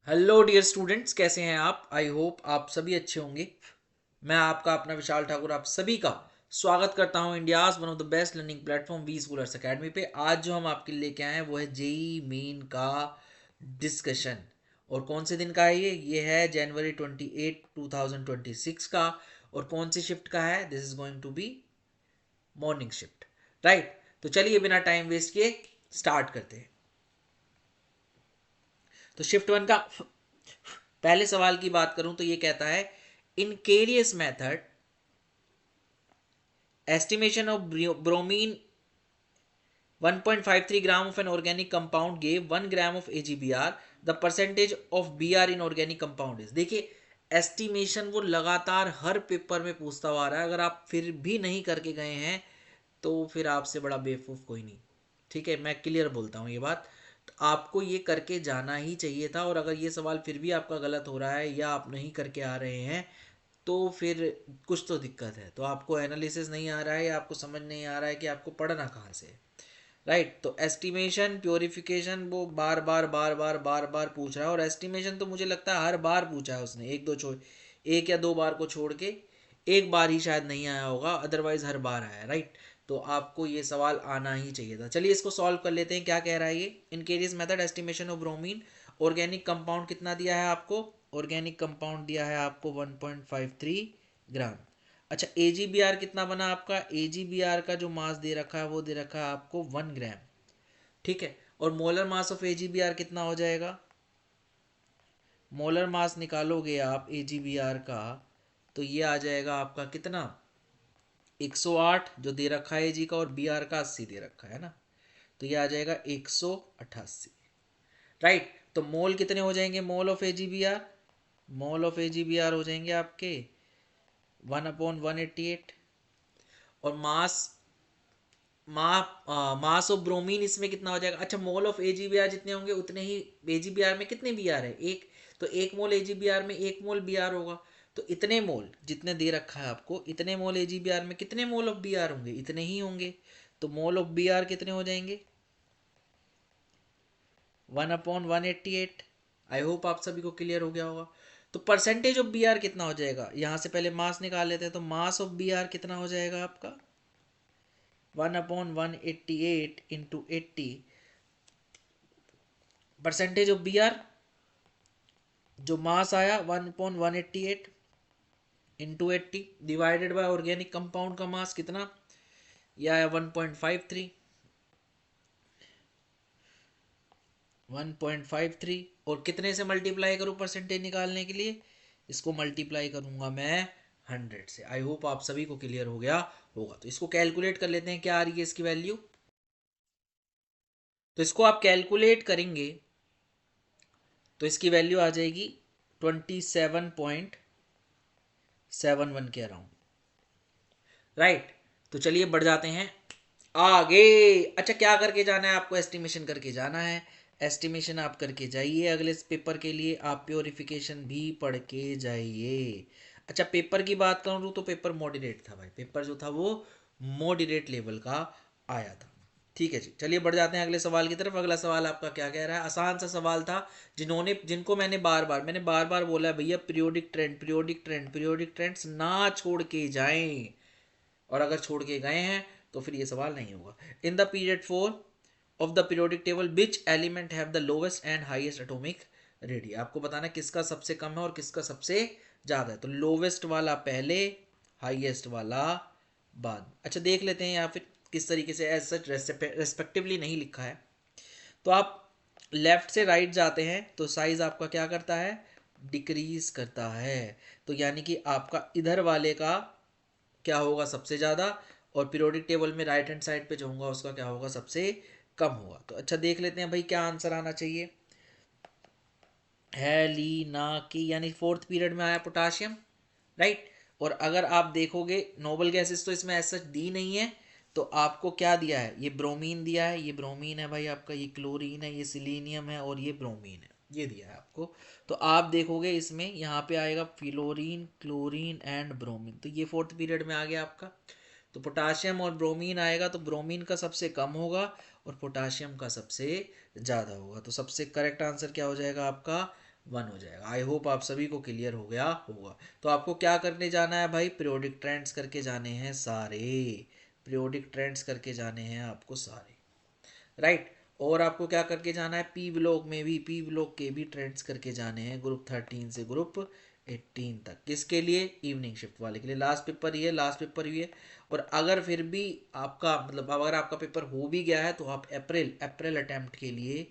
Hello dear students, कैसे हैं आप? आई होप आप सभी अच्छे होंगे। मैं आपका अपना विशाल ठाकुर आप सभी का स्वागत करता हूं India's one of the best learning platform V Schoolers Academy पे। आज जो हम आपके लिए लेके आए हैं वो है जेई मेन का डिस्कशन। और कौन से दिन का है ये है जनवरी 28 2026 का। और कौन सी शिफ्ट का है? This is going to be morning shift, right? तो चलिए बिना टाइम वेस्ट किए स्टार्ट करते हैं। तो शिफ्ट वन का पहले सवाल की बात करूं तो ये कहता है, in Carius method estimation of bromine 1.53 gram of an organic compound gave 1 gram of AgBr. The percentage of Br in organic compound is। देखिए, एस्टिमेशन वो लगातार हर पेपर में पूछता हुआ आ रहा है। अगर आप फिर भी नहीं करके गए हैं तो फिर आपसे बड़ा बेवकूफ़ कोई नहीं। ठीक है, मैं क्लियर बोलता हूँ ये बात। तो आपको ये करके जाना ही चाहिए था। और अगर ये सवाल फिर भी आपका गलत हो रहा है या आप नहीं करके आ रहे हैं तो फिर कुछ तो दिक्कत है। तो आपको एनालिसिस नहीं आ रहा है या आपको समझ नहीं आ रहा है कि आपको पढ़ना कहाँ से है, राइट? तो एस्टिमेशन प्योरिफिकेशन वो बार बार बार बार बार बार पूछ रहा है। और एस्टिमेशन तो मुझे लगता है हर बार पूछा है उसने, एक या दो बार को छोड़ के एक बार ही शायद नहीं आया होगा, अदरवाइज हर बार आया है, राइट? तो आपको ये सवाल आना ही चाहिए था। चलिए इसको सॉल्व कर लेते हैं। क्या कह रहा है ये? In Carius method estimation of bromine organic compound कितना दिया है आपको? ऑर्गेनिक कंपाउंड दिया है आपको 1.53 ग्राम। अच्छा, ए जी बी आर कितना बना आपका? ए जी बी आर का जो मास दे रखा है वो दे रखा है आपको 1 ग्राम। ठीक है, और molar mass of A G B R कितना हो जाएगा? मोलर मास निकालोगे आप ए जी बी आर का तो ये आ जाएगा आपका कितना? 108 जो दे रखा है जी का, और बी आर का 80 दे रखा है ना, तो ये आ जाएगा 188, राइट? तो मोल कितने हो जाएंगे? Mole of A G B R, mole of A G B R हो जाएंगे आपके 1/188। और मास ऑफ ब्रोमीन इसमें कितना हो जाएगा? अच्छा, मोल ऑफ एजीबीआर जितने होंगे उतने ही एजीबीआर में कितने बीआर है? एक। तो एक मोल एजीबीआर में एक मोल बीआर होगा। तो इतने मोल जितने दे रखा है आपको, इतने मोल एजीबीआर में कितने मोल ऑफ बीआर होंगे? इतने ही होंगे। तो मोल ऑफ बीआर कितने हो जाएंगे? 1/188। आई होप आप सभी को क्लियर हो गया होगा। तो परसेंटेज ऑफ बीआर कितना हो जाएगा? यहां से पहले मास निकाल लेते हैं। तो मास ऑफ बीआर कितना हो जाएगा आपका? 1/188 into 80। Percentage of B R जो मास आया 1/188 into 80 divided by organic compound का मास कितना? यह आया 1.53। 1.53 और कितने से मल्टीप्लाई करूं परसेंटेज निकालने के लिए? इसको मल्टीप्लाई करूंगा मैं 100 से। आई होप आप सभी को क्लियर हो गया होगा। तो इसको कैलकुलेट कर लेते हैं, क्या आ रही है इसकी वैल्यू। तो इसको आप कैलकुलेट करेंगे तो इसकी वैल्यू आ जाएगी 27.71 के अराउंड, राइट? तो चलिए बढ़ जाते हैं आगे। अच्छा, क्या करके जाना है आपको? एस्टिमेशन करके जाना है। एस्टिमेशन आप करके जाइए। अगले पेपर के लिए आप प्योरिफिकेशन भी पढ़ के जाइए। अच्छा, पेपर की बात करूँ तो पेपर मॉडरेट था भाई। पेपर जो था वो मॉडरेट लेवल का आया था। ठीक है जी, चलिए बढ़ जाते हैं अगले सवाल की तरफ। अगला सवाल आपका क्या कह रहा है? आसान सा सवाल था। जिनको मैंने बार बार बोला है भैया, periodic trend periodic trend periodic trends ना छोड़ के जाएं। और अगर छोड़ के गए हैं तो फिर ये सवाल नहीं होगा। In the period 4 of the periodic table which element have the lowest and highest atomic ready. आपको बताना किसका सबसे कम है और किसका सबसे ज़्यादा है। तो लोवेस्ट वाला पहले, हाईएस्ट वाला बाद। अच्छा, देख लेते हैं या फिर किस तरीके से एज सच रेस्पेक्टिवली नहीं लिखा है। तो आप लेफ्ट से राइट जाते हैं तो साइज आपका क्या करता है? डिक्रीज करता है। तो यानी कि आपका इधर वाले का क्या होगा? सबसे ज़्यादा। और पीरियोडिक टेबल में राइट हैंड साइड पे जो होगा उसका क्या होगा? सबसे कम होगा। तो अच्छा, देख लेते हैं भाई क्या आंसर आना चाहिए। है ली ना की, यानी फोर्थ पीरियड में आया पोटाशियम, राइट? और अगर आप देखोगे नोबल गैसेस तो इसमें ऐसा दी नहीं है। तो आपको क्या दिया है? ये ब्रोमीन दिया है, ये ब्रोमीन है भाई आपका, ये क्लोरीन है, ये सिलीनियम है और ये ब्रोमीन है, ये दिया है आपको। तो आप देखोगे इसमें यहाँ पे आएगा फ्लोरीन, क्लोरीन एंड ब्रोमीन। तो ये फोर्थ पीरियड में आ गया आपका। तो पोटाशियम और ब्रोमीन आएगा तो ब्रोमीन का सबसे कम होगा और पोटाशियम का सबसे ज़्यादा होगा। तो सबसे करेक्ट आंसर क्या हो जाएगा आपका? 1 हो जाएगा। आई होप आप सभी को क्लियर हो गया होगा। तो आपको क्या करने जाना है भाई, पीरियोडिक ट्रेंड्स करके जाने हैं सारे, पीरियोडिक ट्रेंड्स करके जाने हैं आपको सारे, राइट। और आपको क्या करके जाना है, पी ब्लॉक में भी, पी ब्लॉक के भी ट्रेंड्स करके जाने हैं ग्रुप 13 से ग्रुप 18 तक। किसके लिए, इवनिंग शिफ्ट वाले के लिए। लास्ट पेपर ही है, लास्ट पेपर ही है। और अगर फिर भी आपका मतलब अगर आपका पेपर हो भी गया है तो आप अप्रैल अटेम्प्ट के लिए,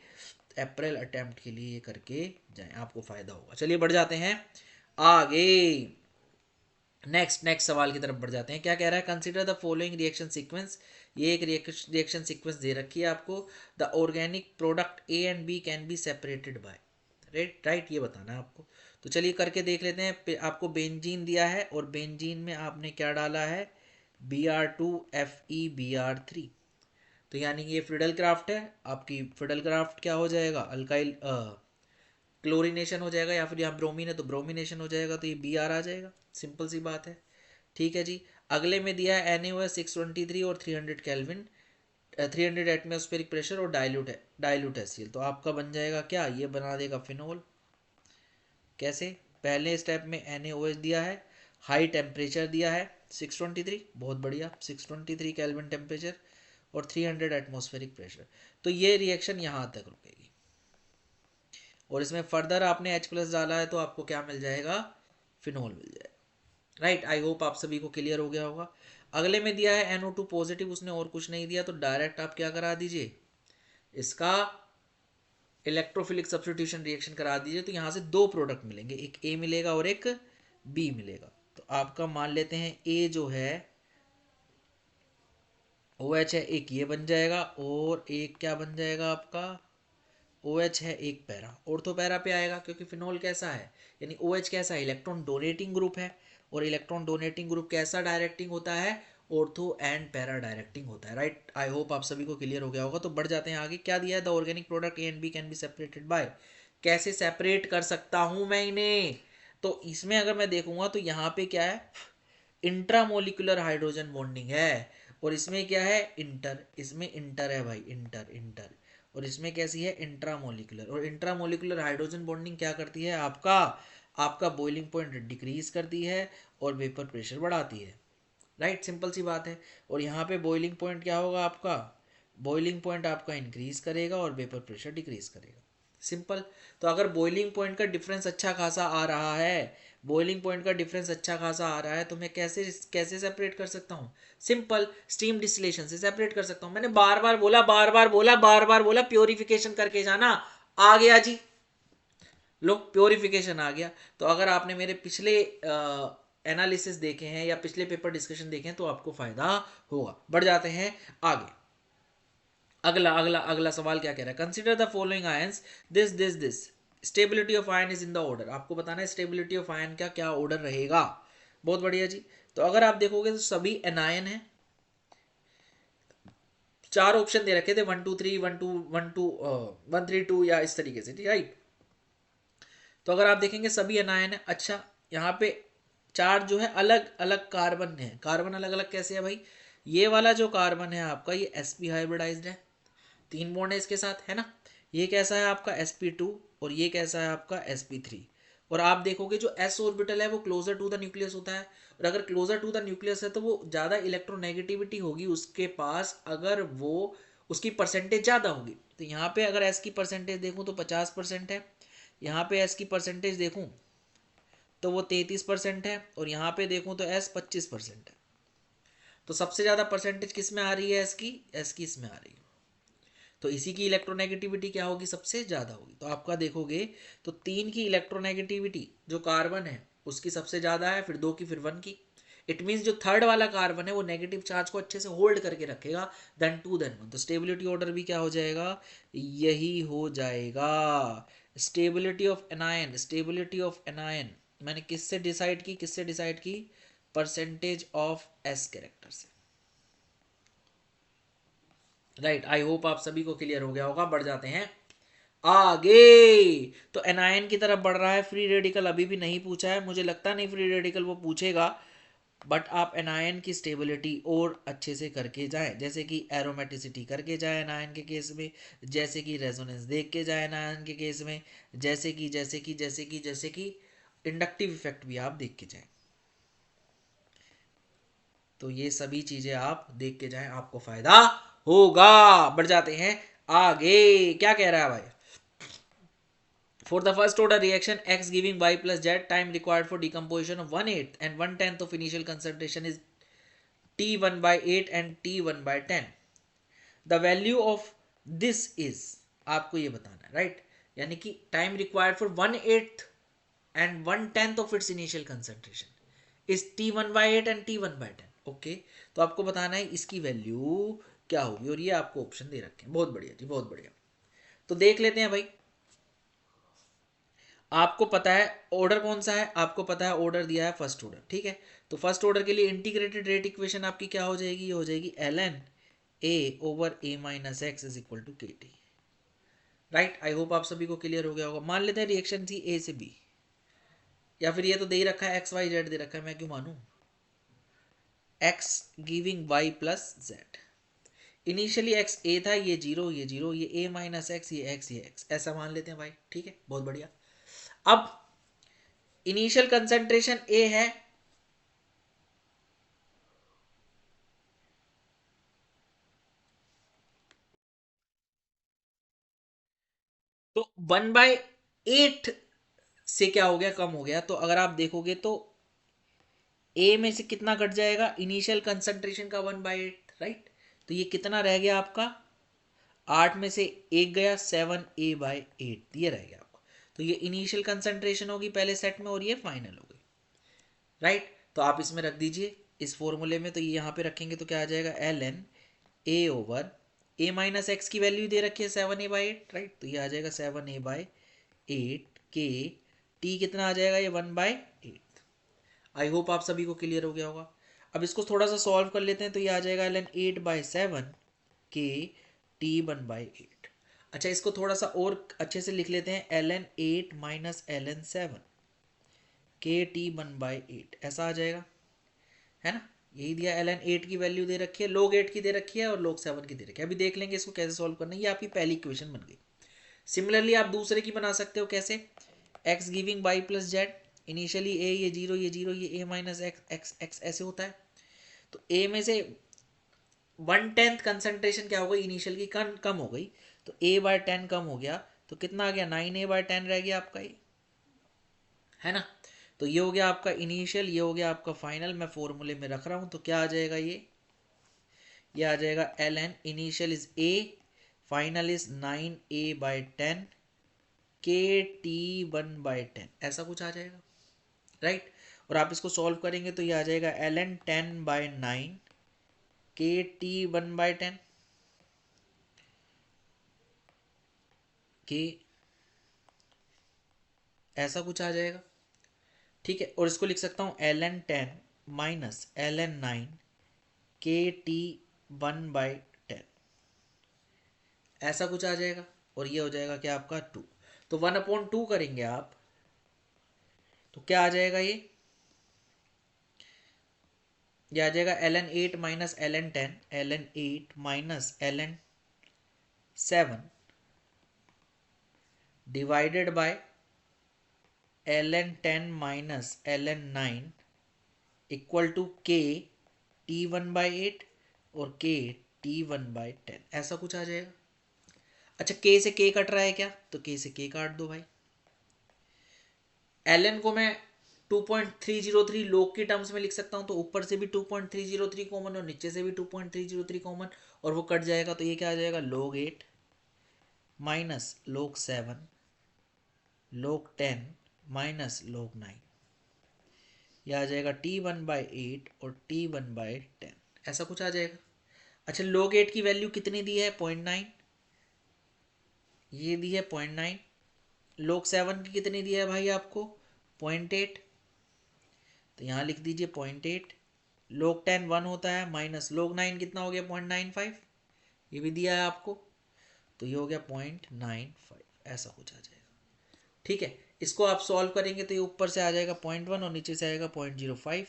अप्रैल अटेम्प्ट के लिए ये करके जाएं, आपको फायदा होगा। चलिए बढ़ जाते हैं आगे, नेक्स्ट सवाल की तरफ बढ़ जाते हैं। क्या कह रहा है, consider the following reaction sequence. ये एक रिएक्शन सीक्वेंस दे रखी है आपको। The organic product A and B can be separated by, right, ये बताना है आपको। तो चलिए करके देख लेते हैं। आपको बेंजीन दिया है और बेंजीन में आपने क्या डाला है, Br2FeBr3। तो यानी ये फिडल क्राफ्ट है आपकी, फिडल क्राफ्ट क्या हो जाएगा, अल्काइल क्लोरीनेशन हो जाएगा, या फिर यहाँ ब्रोमीन है तो ब्रोमिनेशन हो जाएगा, तो ये Br आ जाएगा। सिंपल सी बात है, ठीक है जी। अगले में दिया है NaOH 623 और 300 केल्विन, 300 एटमॉस्फेरिक प्रेशर और डाइल्यूट HCl। तो आपका बन जाएगा क्या, ये बना देगा फिनोल। कैसे, पहले स्टेप में NaOH दिया है, हाई टेम्परेचर दिया है 623, बहुत बढ़िया, 623 केल्विन टेम्परेचर और 300 एटमॉस्फेरिक प्रेशर। तो ये रिएक्शन यहाँ तक रुकेगी और इसमें फर्दर आपने H+ डाला है तो आपको क्या मिल जाएगा, फिनोल मिल जाएगा, राइट। आई होप आप सभी को क्लियर हो गया होगा। अगले में दिया है NO2 पॉजिटिव, उसने और कुछ नहीं दिया, तो डायरेक्ट आप क्या करा दीजिए, इसका इलेक्ट्रोफिलिक सब्स्टिट्यूशन रिएक्शन करा दीजिए। तो यहाँ से दो प्रोडक्ट मिलेंगे, एक ए मिलेगा और एक बी मिलेगा। तो आपका मान लेते हैं ए जो है OH है, एक ये बन जाएगा और एक क्या बन जाएगा आपका, OH है एक पैरा, ऑर्थो पैरा पे आएगा क्योंकि फिनोल कैसा है, यानी OH कैसा है, इलेक्ट्रॉन डोनेटिंग ग्रुप है। और इलेक्ट्रॉन डोनेटिंग ग्रुप कैसा डायरेक्टिंग होता है, ऑर्थो एंड पैरा डायरेक्टिंग होता है, राइट। आई होप आप सभी को क्लियर हो गया होगा। तो बढ़ जाते हैं आगे। क्या दिया है, the organic product A and B can be separated by, कैसे सेपरेट कर सकता हूं मैं इन्हें। तो इसमें अगर मैं देखूंगा तो यहाँ पे क्या है, इंट्रामोलिकुलर हाइड्रोजन बॉन्डिंग है। और इसमें क्या है, इसमें इंटर है भाई, इंटर। और इसमें कैसी है, इंट्रामोलिकुलर। और इंट्रामोलिकुलर हाइड्रोजन बॉन्डिंग क्या करती है, आपका बॉइलिंग पॉइंट डिक्रीज करती है और वेपर प्रेशर बढ़ाती है, राइट, सिंपल सी बात है। और यहाँ पे बॉइलिंग पॉइंट क्या होगा आपका, बॉइलिंग पॉइंट आपका इंक्रीज करेगा और वेपर प्रेशर डिक्रीज करेगा, सिंपल। तो अगर बॉइलिंग पॉइंट का डिफरेंस अच्छा खासा आ रहा है, बॉइलिंग पॉइंट का डिफरेंस अच्छा खासा आ रहा है, तो मैं कैसे कैसे सेपरेट कर सकता हूँ, सिंपल स्टीम डिस्टिलेशन से सेपरेट कर सकता हूँ। मैंने बार बार बोला प्योरिफिकेशन करके जाना, आ गया जी, लो प्योरिफिकेशन आ गया। तो अगर आपने मेरे पिछले एनालिसिस देखे हैं या पिछले पेपर डिस्कशन देखे हैं तो आपको फायदा होगा। बढ़ जाते हैं आगे। अगला सवाल क्या कह रहा है, consider the following ions, this stability of ion is in the order. आपको बताना है स्टेबिलिटी ऑफ आयन का क्या ऑर्डर रहेगा। बहुत बढ़िया जी। तो अगर आप देखोगे तो सभी एनायन है, चार ऑप्शन दे रखे थे 1 2 3 1 2 1 2 1 3 2 या इस तरीके से, राइट। तो अगर आप देखेंगे सभी एनायन है। अच्छा, यहाँ पे चार जो है अलग अलग कार्बन है, कार्बन अलग अलग कैसे है भाई, ये वाला जो कार्बन है आपका ये sp हाइब्रिडाइज्ड है, 3 बॉन्ड है इसके साथ, है ना। ये कैसा है आपका sp2 और ये कैसा है आपका sp3। और आप देखोगे जो s ऑर्बिटल है वो क्लोजर टू द न्यूक्लियस होता है, और अगर क्लोजर टू द न्यूक्लियस है तो वो ज़्यादा इलेक्ट्रोनेगेटिविटी होगी उसके पास, अगर वो उसकी परसेंटेज ज़्यादा होगी। तो यहाँ पे अगर s की परसेंटेज देखूँ तो 50% है, यहाँ पे s की परसेंटेज देखूँ तो वो 33% है, और यहाँ पे देखूँ तो s 25% है। तो सबसे ज़्यादा परसेंटेज किस में आ रही है, s की इसमें आ रही है। तो इसी की इलेक्ट्रोनेगेटिविटी क्या होगी, सबसे ज़्यादा होगी। तो आपका देखोगे तो 3 की इलेक्ट्रोनेगेटिविटी जो कार्बन है उसकी सबसे ज़्यादा है, फिर 2 की, फिर 1 की। इट मीन्स जो थर्ड वाला कार्बन है वो नेगेटिव चार्ज को अच्छे से होल्ड करके रखेगा, देन 2 देन 1। तो स्टेबिलिटी ऑर्डर भी क्या हो जाएगा, यही हो जाएगा। Stability of anion, stability of anion मैंने किससे डिसाइड की, परसेंटेज ऑफ एस कैरेक्टर से, राइट। आई होप आप सभी को क्लियर हो गया होगा। बढ़ जाते हैं आगे। तो एनायन की तरफ बढ़ रहा है। फ्री रेडिकल अभी भी नहीं पूछा है, मुझे लगता नहीं फ्री रेडिकल वो पूछेगा, बट आप एनायन की स्टेबिलिटी और अच्छे से करके जाएं, जैसे कि एरोमेटिसिटी करके जाएं एनायन के केस में, जैसे कि रेजोनेंस देख के जाएं एनायन के केस में, जैसे कि इंडक्टिव इफेक्ट भी आप देख के जाएं। तो ये सभी चीजें आप देख के जाएं, आपको फायदा होगा। बढ़ जाते हैं आगे। क्या कह रहा है भाई? For the first order reaction, X giving Y plus Z, time required for decomposition of 1/8 and 1/10 of initial concentration is T1 by 8 and T1 by 10. The value of this is, आपको ये बताना है, राइट? यानी कि time required for 1/8 and 1/10 of its initial concentration is T1 by 8 and T1 by 10. Okay, तो आपको बताना है इसकी वैल्यू क्या होगी, और ये आपको ऑप्शन दे रखे हैं। बहुत बढ़िया जी, बहुत बढ़िया। तो देख लेते हैं भाई। आपको पता है ऑर्डर कौन सा है, आपको पता है ऑर्डर दिया है फर्स्ट ऑर्डर, ठीक है। तो फर्स्ट ऑर्डर के लिए इंटीग्रेटेड रेट इक्वेशन आपकी क्या हो जाएगी? ये हो जाएगी ln a over a minus x is equal to k t, right? I hope आप सभी को क्लियर हो गया होगा। मान लेते हैं रिएक्शन थी a से b, या फिर ये तो दे ही रखा है, एक्स वाई जेड दे रखा है, मैं क्यों मानूं? x giving y plus Z. Initially x a था, ये जीरो, ये जीरो, ये a माइनस एक्स, ये x, ये x, ऐसा मान लेते हैं भाई, ठीक है, बहुत बढ़िया। अब इनिशियल कंसेंट्रेशन a है, तो 1/8 से क्या हो गया? कम हो गया। तो अगर आप देखोगे तो ए में से कितना कट जाएगा? इनिशियल कंसंट्रेशन का 1/8, राइट? तो ये कितना रह गया आपका? 8 में से एक गया, 7a/8 ये रह गया आपका। तो ये इनिशियल कंसंट्रेशन होगी पहले सेट में, और ये फाइनल होगी, राइट? तो आप इसमें रख दीजिए इस फॉर्मूले में। तो ये यहाँ पे रखेंगे तो क्या आ जाएगा? ln a over a minus x की वैल्यू दे रखी है 7a/8, राइट? तो ये आ जाएगा 7a/8 के टी कितना आ जाएगा? ये 1/8। आई होप आप सभी को क्लियर हो गया होगा। अब इसको थोड़ा सा सॉल्व कर लेते हैं, तो ये आ जाएगा ln 8/7 के T1/8। अच्छा, इसको थोड़ा सा और अच्छे से लिख लेते हैं, ln 8 माइनस ln 7 के T1/8, ऐसा आ जाएगा, है ना? यही दिया, ln 8 की वैल्यू दे रखी है, log 8 की दे रखी है, और log 7 की दे रखी है। अभी देख लेंगे इसको कैसे सॉल्व करना है। ये आपकी पहली इक्वेशन बन गई। सिमिलरली आप दूसरे की बना सकते हो, कैसे? x giving y plus Z, initially a, ये जीरो, ये जीरो, ये a minus x, x x ऐसे होता है। तो a में से 1/10 कंसंट्रेशन क्या हो गई? इनिशियल की कम हो गई, तो a/10 कम हो गया, तो कितना आ गया? 9a/10 रह गया आपका, ये है ना? तो ये हो गया आपका इनिशियल, ये हो गया आपका फाइनल। मैं फॉर्मूले में रख रहा हूं, तो क्या आ जाएगा? ये आ जाएगा ln initial is a, final is 9a/10 के T1/10, ऐसा कुछ आ जाएगा, राइट? और आप इसको सॉल्व करेंगे तो ये आ जाएगा ln 10/9 के T1/10 के, ऐसा कुछ आ जाएगा, ठीक है? और इसको लिख सकता हूँ ln 10 माइनस ln 9 के T1/10, ऐसा कुछ आ जाएगा। और ये हो जाएगा क्या आपका? 2। तो 1/2 करेंगे आप, तो क्या आ जाएगा? ये आ जाएगा ln 8 minus ln 10, ln 8 minus ln 7 divided by ln 10 minus ln 9 equal to k T1/8 और k T1/10, ऐसा कुछ आ जाएगा। अच्छा, k से k कट रहा है क्या? तो k से k काट दो भाई। ln को मैं 2.303 log की टर्म्स में लिख सकता हूं, तो ऊपर से भी 2.303 कॉमन और नीचे से भी 2.303 कॉमन, और वो कट जाएगा, तो ये क्या आ जाएगा? log 8 minus log 7 log 10 minus log 9, यह आ जाएगा T1/8 और T1/10, ऐसा कुछ आ जाएगा। अच्छा, log 8 की वैल्यू कितनी दी है? 0.9, ये दी है 0.9। log 7 की कितनी दी है भाई आपको? 0.8, तो यहाँ लिख दीजिए 0.8। log 10 1 होता है, माइनस log 9 कितना हो गया? 0.95, ये भी दिया है आपको, तो ये हो गया 0.95, ऐसा कुछ आ जाएगा, ठीक है? इसको आप सॉल्व करेंगे तो ये ऊपर से आ जाएगा 0.1 और नीचे से आएगा 0.05,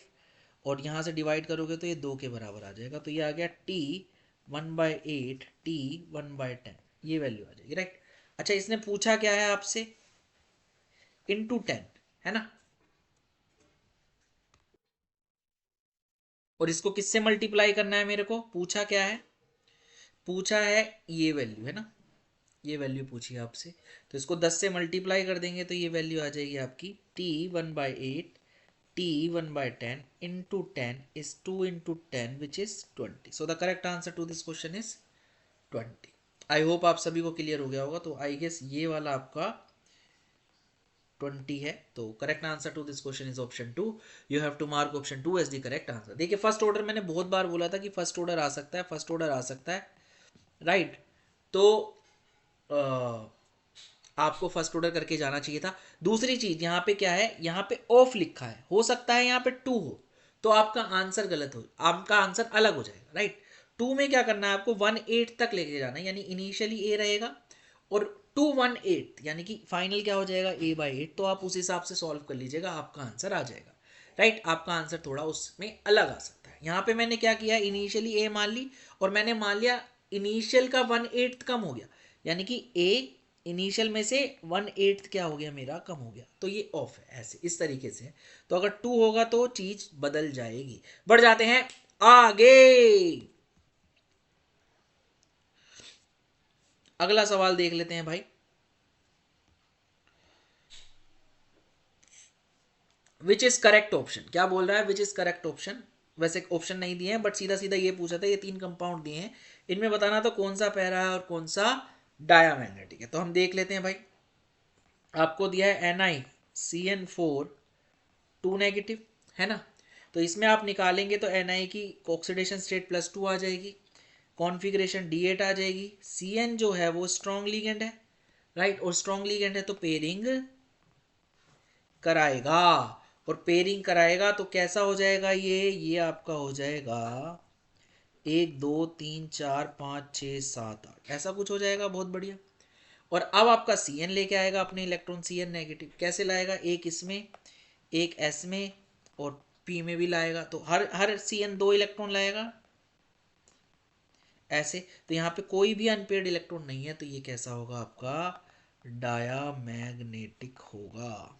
और यहाँ से डिवाइड करोगे तो ये 2 के बराबर आ जाएगा, तो ये आ गया t 1/8 t 1/10, ये वैल्यू आ जाएगी, राइट। अच्छा, इसने पूछा क्या है आपसे, इंटू 10, है ना, और इसको किससे मल्टीप्लाई करना है मेरे को, पूछा क्या है, पूछा है ये वैल्यू, है ना, ये वैल्यू पूछी है आपसे, तो इसको 10 से मल्टीप्लाई कर देंगे तो ये वैल्यू आ जाएगी आपकी t 1/8 t 1/10 into 10 is 2 into 10 which is 20. So the correct answer to this question is 20. I hope आप सभी को क्लियर हो गया होगा, तो आई गेस ये वाला आपका 20 है, तो correct answer to this question is option 2। You have to mark option 2 as the correct answer. देखिए फर्स्ट ऑर्डर मैंने बहुत बार बोला था कि फर्स्ट ऑर्डर आ सकता है, फर्स्ट ऑर्डर आ सकता है, राइट। तो आपको फर्स्ट ऑर्डर करके जाना चाहिए था। दूसरी चीज यहाँ पे क्या है, यहाँ पे ऑफ लिखा है, हो सकता है यहाँ पे 2 हो, तो आपका आंसर गलत हो, आपका आंसर अलग हो जाएगा, राइट। 2 में क्या करना है आपको, 1/8 तक लेके जाना है, यानी इनिशियली ए रहेगा और 2/1/8 यानी कि फाइनल क्या हो जाएगा a/8, तो आप उस हिसाब से सॉल्व कर लीजिएगा, आपका आंसर आ जाएगा, राइट। आपका आंसर थोड़ा उसमें अलग आ सकता है। यहाँ पे मैंने क्या किया, इनिशियली ए मान ली और मैंने मान लिया इनिशियल का 1/8 कम हो गया, यानी कि ए इनिशियल में से 1/8 क्या हो गया मेरा, कम हो गया, तो ये ऑफ है, ऐसे इस तरीके से। तो अगर 2 होगा तो चीज बदल जाएगी। बढ़ जाते हैं आगे। अगला सवाल देख लेते हैं भाई। विच इज करेक्ट ऑप्शन, क्या बोल रहा है, विच इज करेक्ट ऑप्शन। वैसे ऑप्शन नहीं दिए हैं बट सीधा सीधा ये पूछा था, ये 3 कंपाउंड दिए हैं, इनमें बताना तो कौन सा पैरा है और कौन सा डायामैग्नेटिक है। तो हम देख लेते हैं भाई। आपको दिया है NiCN4 2 नेगेटिव, है ना, तो इसमें आप निकालेंगे तो Na की ऑक्सीडेशन स्टेट +2 आ जाएगी, कॉन्फ़िगरेशन D8 आ जाएगी, Cn जो है वो स्ट्रॉन्ग लिगेंड है, राइट, और स्ट्रॉन्ग लिगेंड है तो पेयरिंग कराएगा, और पेयरिंग कराएगा तो कैसा हो जाएगा, ये आपका हो जाएगा 1 2 3 4 5 6 7 8, ऐसा कुछ हो जाएगा, बहुत बढ़िया। और अब आपका Cn लेके आएगा अपने इलेक्ट्रॉन, Cn नेगेटिव कैसे लाएगा, एक इसमें एक S में और P में भी लाएगा, तो हर Cn 2 इलेक्ट्रॉन लाएगा ऐसे, तो यहाँ पे कोई भी अनपेयर्ड इलेक्ट्रॉन नहीं है, तो ये कैसा होगा आपका डायामैग्नेटिक होगा,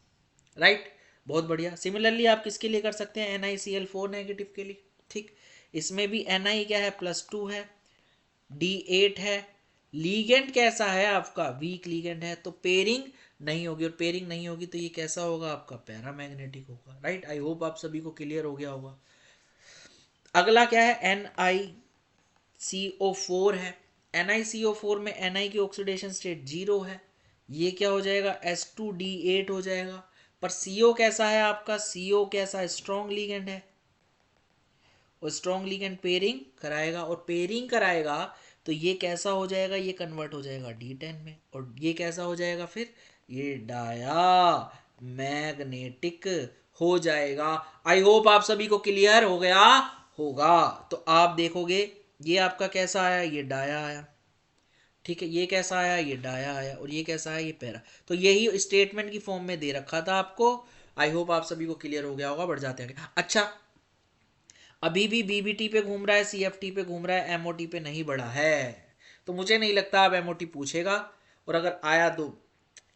राइट। बहुत बढ़िया। सिमिलरली आप किसके लिए कर सकते हैं, NiCl4 नेगेटिव के लिए, ठीक। इसमें भी Ni क्या है, +2 है, D8 है, लीगेंड कैसा है आपका, वीक लीगेंड है, तो पेयरिंग नहीं होगी, और पेयरिंग नहीं होगी तो ये कैसा होगा आपका पैरामैग्नेटिक होगा, राइट। आई होप आप सभी को क्लियर हो गया होगा। अगला क्या है, NiCO4 है। NiCO4 में Ni की ऑक्सीडेशन स्टेट 0 है, ये क्या हो जाएगा, S2D8 हो जाएगा। पर CO कैसा है आपका, CO कैसा है, स्ट्रॉन्ग लिगेंड है, और स्ट्रॉन्ग लिगेंड पेयरिंग कराएगा, और पेयरिंग कराएगा तो ये कैसा हो जाएगा, ये कन्वर्ट हो जाएगा D10 में, और ये कैसा हो जाएगा फिर, ये डाया मैग्नेटिक हो जाएगा। आई होप आप सभी को क्लियर हो गया होगा। तो आप देखोगे ये आपका कैसा आया, ये डाया आया, ठीक है, ये कैसा आया, ये डाया आया, और ये कैसा आया, ये पैरा। तो यही स्टेटमेंट की फॉर्म में दे रखा था आपको। आई होप आप सभी को क्लियर हो गया होगा। बढ़ जाते हैं। अच्छा, अभी भी बीबीटी पे घूम रहा है, सीएफटी पे घूम रहा है, एमओटी पे नहीं बढ़ा है, तो मुझे नहीं लगता अब एमओटी पूछेगा, और अगर आया तो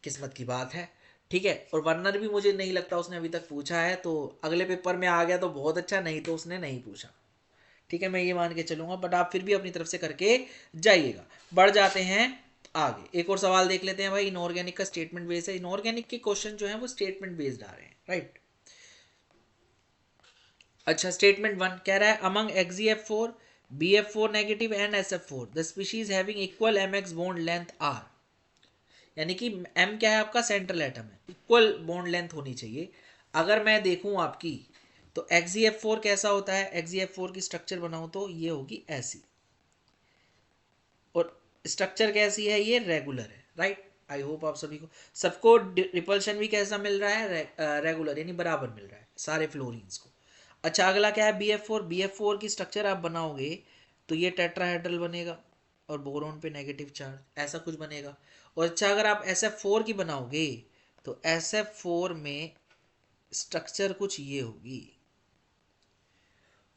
किस्मत की बात है, ठीक है। और वर्नर भी मुझे नहीं लगता उसने अभी तक पूछा है, तो अगले पेपर में आ गया तो बहुत अच्छा, नहीं तो उसने नहीं पूछा, ठीक है, मैं ये मान के चलूंगा। बट आप फिर भी अपनी तरफ से करके जाइएगा। बढ़ जाते हैं आगे, एक और सवाल देख लेते हैं भाई। इनऑर्गेनिक का स्टेटमेंट बेस्ड है, इनऑर्गेनिक के क्वेश्चन जो है वो स्टेटमेंट बेस्ड आ रहे हैं, राइट। अच्छा, स्टेटमेंट 1 कह रहा है among XeF4 BF4 negative and SF4 the species having equal mx bond length are, यानी कि m क्या है आपका, सेंट्रल एटम है, इक्वल बॉन्ड लेंथ होनी चाहिए। अगर मैं देखूं आपकी तो XeF4 कैसा होता है, XeF4 की स्ट्रक्चर बनाऊं तो ये होगी ऐसी, और स्ट्रक्चर कैसी है, ये रेगुलर है, राइट। आई होप आप सभी को सबको रिपल्शन भी कैसा मिल रहा है, रेगुलर यानी बराबर मिल रहा है सारे फ्लोरीन्स को। अच्छा, अगला क्या है, BF4 की स्ट्रक्चर आप बनाओगे तो ये टेट्राहेड्रल बनेगा और बोरोन पे नेगेटिव चार्ज, ऐसा कुछ बनेगा। और अच्छा, अगर आप SF4 की बनाओगे तो SF4 में स्ट्रक्चर कुछ ये होगी,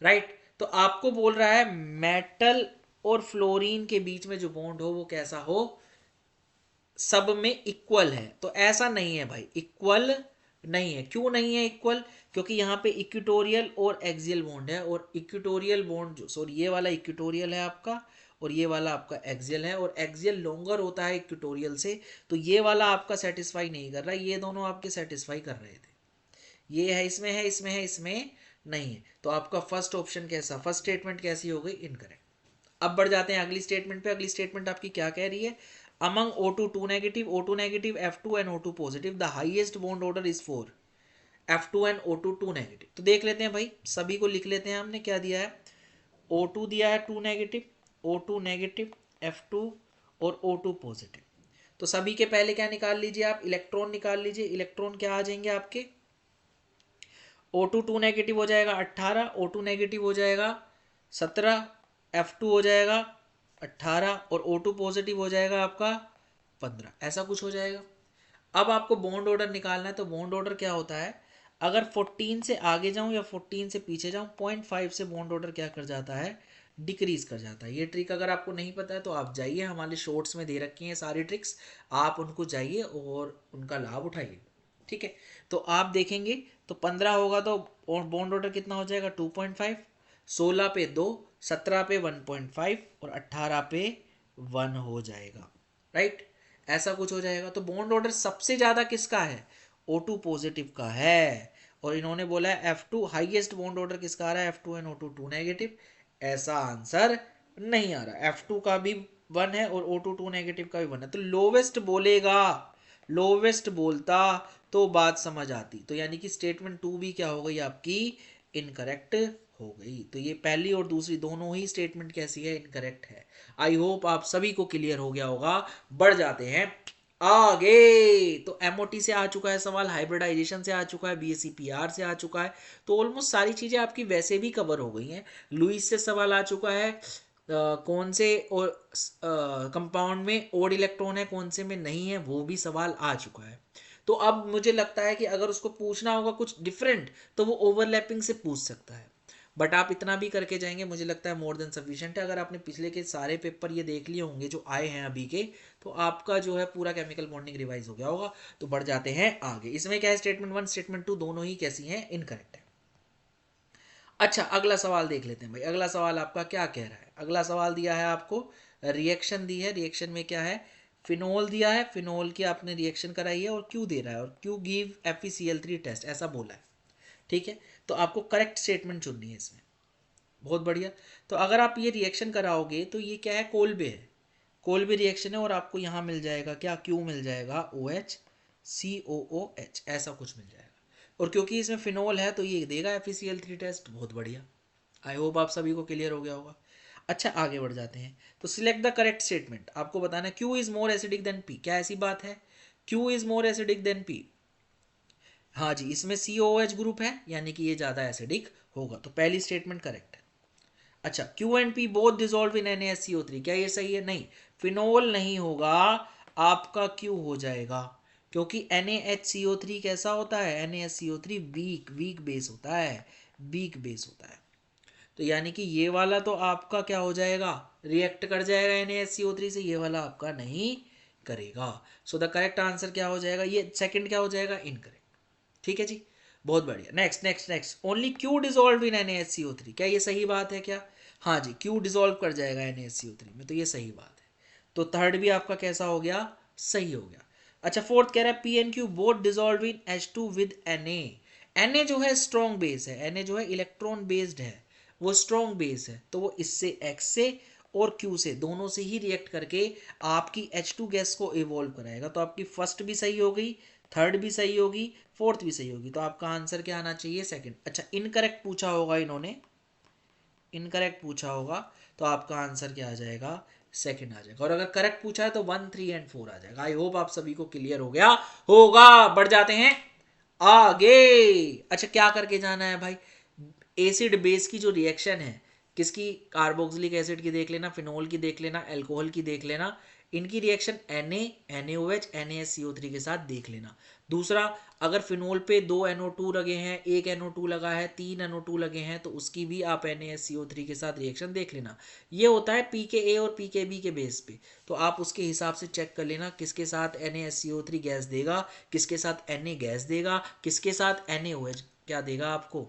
राइट। तो आपको बोल रहा है मेटल और फ्लोरीन के बीच में जो बॉन्ड हो वो कैसा हो, सब में इक्वल है। तो ऐसा नहीं है भाई, इक्वल नहीं है। क्यों नहीं है इक्वल? क्योंकि यहाँ पे इक्वेटोरियल और एक्सियल बॉन्ड है, और इक्वेटोरियल बॉन्ड जो, सॉरी ये वाला इक्वेटोरियल है आपका और ये वाला आपका एक्सियल है, और एक्सियल लॉन्गर होता है इक्वेटोरियल से, तो ये वाला आपका सेटिस्फाई नहीं कर रहा है, ये दोनों आपके सेटिस्फाई कर रहे थे। ये है इसमें, है इसमें, है इसमें नहीं है। तो आपका फर्स्ट ऑप्शन कैसा, फर्स्ट स्टेटमेंट कैसी हो गई, इनकरेक्ट। अब बढ़ जाते हैं अगली स्टेटमेंट पे। अगली स्टेटमेंट आपकी क्या कह रही है, among O2 2 negative, O2 negative, F2 and O2 positive, the highest bond order is for F2 and O2 2 negative। तो देख लेते हैं भाई, सभी को लिख लेते हैं। हमने क्या दिया है, O2 दिया है 2 नेगेटिव, O2 नेगेटिव, F2 और O2 पॉजिटिव। तो सभी के पहले क्या निकाल लीजिए आप, इलेक्ट्रॉन निकाल लीजिए। इलेक्ट्रॉन क्या आ जाएंगे आपके, O2 2 नेगेटिव हो जाएगा 18, O2 नेगेटिव हो जाएगा 17, F2 हो जाएगा 18 और O2 पॉजिटिव हो जाएगा आपका 15, ऐसा कुछ हो जाएगा। अब आपको बॉन्ड ऑर्डर निकालना है। तो बॉन्ड ऑर्डर क्या होता है, अगर 14 से आगे जाऊं या 14 से पीछे जाऊं, 0.5 से बॉन्ड ऑर्डर क्या कर जाता है, डिक्रीज कर जाता है। ये ट्रिक अगर आपको नहीं पता है तो आप जाइए, हमारे शॉर्ट्स में दे रखी हैं सारी ट्रिक्स, आप उनको जाइए और उनका लाभ उठाइए। ठीक है, तो आप देखेंगे तो 15 होगा तो बॉन्ड ऑर्डर कितना हो जाएगा, 2.5, 16 पे 2, 17 पे 1.5 और 18 पे 1 हो जाएगा। राइट, ऐसा कुछ हो जाएगा। तो बॉन्ड ऑर्डर सबसे ज्यादा किसका है, O2 पॉजिटिव का है। और इन्होंने बोला है F2 हाईएस्ट बॉन्ड ऑर्डर किसका आ रहा है, F2 एंड O2 2 नेगेटिव। ऐसा आंसर नहीं आ रहा, F2 का भी 1 है और O2 2 नेगेटिव का भी 1 है। तो लोवेस्ट बोलेगा, लोवेस्ट बोलता तो बात समझ आती। तो यानी कि स्टेटमेंट 2 भी क्या हो गई आपकी, इनकरेक्ट हो गई। तो ये पहली और दूसरी दोनों ही स्टेटमेंट कैसी है, इनकरेक्ट है। आई होप आप सभी को क्लियर हो गया होगा। बढ़ जाते हैं आगे। तो एमओटी से आ चुका है सवाल, हाइब्रिडाइजेशन से आ चुका है, बीएससीपीआर से आ चुका है। तो ऑलमोस्ट सारी चीजें आपकी वैसे भी कवर हो गई हैं। लुईस से सवाल आ चुका है, कौन से और कंपाउंड में ओड इलेक्ट्रॉन है, कौन से में नहीं है, वो भी सवाल आ चुका है। तो अब मुझे लगता है कि अगर उसको पूछना होगा कुछ डिफरेंट तो वो ओवरलैपिंग से पूछ सकता है। बट आप इतना भी करके जाएंगे, मुझे लगता है मोर देन सफिशिएंट है। अगर आपने पिछले के सारे पेपर ये देख लिए होंगे जो आए हैं अभी के, तो आपका जो है पूरा केमिकल बॉन्डिंग रिवाइज हो गया होगा। तो बढ़ जाते हैं आगे। इसमें क्या है, स्टेटमेंट 1 स्टेटमेंट 2 दोनों ही कैसी हैं, इनकरेक्ट है। अच्छा, अगला सवाल देख लेते हैं भाई। अगला सवाल आपका क्या कह रहा है, अगला सवाल दिया है आपको, रिएक्शन दी है, रिएक्शन में क्या है, फिनोल दिया है, फिनोल की आपने रिएक्शन कराई है और क्यू दे रहा है, और क्यू गिव FeCl3 टेस्ट, ऐसा बोला है। ठीक है, तो आपको करेक्ट स्टेटमेंट चुननी है इसमें। बहुत बढ़िया। तो अगर आप ये रिएक्शन कराओगे तो ये क्या है, कोल्बे है, कोल्बे रिएक्शन है, और आपको यहाँ मिल जाएगा क्या, क्यू मिल जाएगा OH COOH, ऐसा कुछ मिल जाएगा। और क्योंकि इसमें फिनोल है तो ये देगा FeCl3 टेस्ट। बहुत बढ़िया, आई होप आप सभी को क्लियर हो गया होगा। अच्छा, आगे बढ़ जाते हैं। तो सिलेक्ट द करेक्ट स्टेटमेंट, आपको बताना है Q is more acidic then P। क्या ऐसी बात है, Q is more acidic then P? हाँ जी, इसमें COOH ग्रुप है, यानी कि ये ज़्यादा एसिडिक होगा। तो पहली स्टेटमेंट करेक्ट है। अच्छा, Q and P both dissolve in NaSCO3, क्या ये सही है? नहीं, फिनोल नहीं होगा, आपका Q हो जाएगा। क्योंकि NaHCO3 कैसा होता है, NaSCO3 वीक बेस होता है, वीक बेस होता है। तो यानी कि ये वाला तो आपका क्या हो जाएगा, रिएक्ट कर जाएगा NaSCO3 से, ये वाला आपका नहीं करेगा। सो द करेक्ट आंसर क्या हो जाएगा, ये सेकंड क्या हो जाएगा, इनकरेक्ट। ठीक है जी, बहुत बढ़िया। Next next next, only Q dissolve in NaHCO3, क्या ये सही बात है क्या? हाँ जी, Q डिजोल्व कर जाएगा NaHCO3 में, तो ये सही बात है। तो थर्ड भी आपका कैसा हो गया, सही हो गया। अच्छा, फोर्थ कह रहा है P and Q both dissolve in H2 with Na जो है स्ट्रॉन्ग बेस है, Na जो है इलेक्ट्रॉन बेस्ड है, वो स्ट्रॉन्ग बेस है, तो वो इससे X से और Q से दोनों से ही रिएक्ट करके आपकी H2 गैस को इवॉल्व कराएगा। तो आपकी फर्स्ट भी सही हो गई, थर्ड भी सही होगी, फोर्थ भी सही होगी। तो आपका आंसर क्या आना चाहिए, सेकंड। अच्छा, इनकरेक्ट पूछा होगा इन्होंने, इनकरेक्ट पूछा होगा, तो आपका आंसर क्या आ जाएगा, सेकंड आ जाएगा। और अगर करेक्ट पूछा है तो 1, 3 एंड 4 आ जाएगा। आई होप आप सभी को क्लियर हो गया होगा। बढ़ जाते हैं आगे। अच्छा, क्या करके जाना है भाई, एसिड बेस की जो रिएक्शन है, किसकी, कार्बोक्सिलिक एसिड की देख लेना, फिनोल की देख लेना, एल्कोहल की देख लेना, इनकी रिएक्शन Na, NaOH, NaSCO3 के साथ देख लेना। दूसरा, अगर फिनोल पे 2 NO2 लगे हैं, 1 NO2 लगा है, 3 NO2 लगे हैं, तो उसकी भी आप NaSCO3 के साथ रिएक्शन देख लेना। ये होता है pKa और pKb के बेस पे, तो आप उसके हिसाब से चेक कर लेना किसके साथ NaSCO3 गैस देगा, किसके साथ Na गैस देगा, किसके साथ NaOH क्या देगा आपको,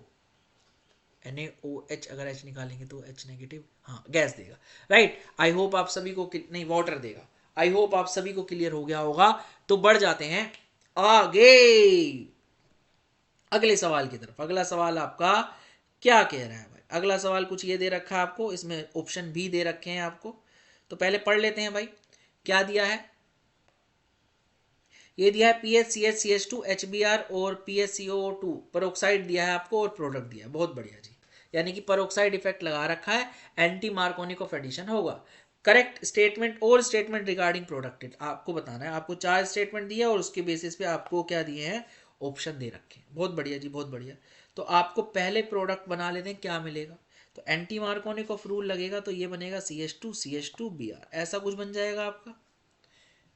NaOH अगर H निकालेंगे तो H नेगेटिव, हाँ गैस देगा। राइट, आई होप आप सभी को, नहीं वाटर देगा। आई होप आप सभी को क्लियर हो गया होगा। तो बढ़ जाते हैं आगे अगले सवाल की तरफ। अगला सवाल आपका क्या कह रहा है भाई? अगला सवाल कुछ ये दे रखा है आपको, इसमें ऑप्शन भी दे रखे हैं आपको, तो पहले पढ़ लेते हैं भाई क्या दिया है। ये दिया है PHCH HBr और PSCO2 परोक्साइड दिया है आपको और प्रोडक्ट दिया है। बहुत बढ़िया जी, यानी कि परोक्साइड इफेक्ट लगा रखा है, एंटी मार्कोनिक ऑफ एडिशन होगा। करेक्ट स्टेटमेंट और स्टेटमेंट रिगार्डिंग प्रोडक्ट आपको बताना है। आपको 4 स्टेटमेंट दिया और उसके बेसिस पे आपको क्या दिए हैं, ऑप्शन दे रखे हैं। बहुत बढ़िया जी, बहुत बढ़िया। तो आपको पहले प्रोडक्ट बना लेते हैं, क्या मिलेगा, तो एंटी मार्कोनिक ऑफ रूल लगेगा तो ये बनेगा CH2CH2Br, ऐसा कुछ बन जाएगा आपका।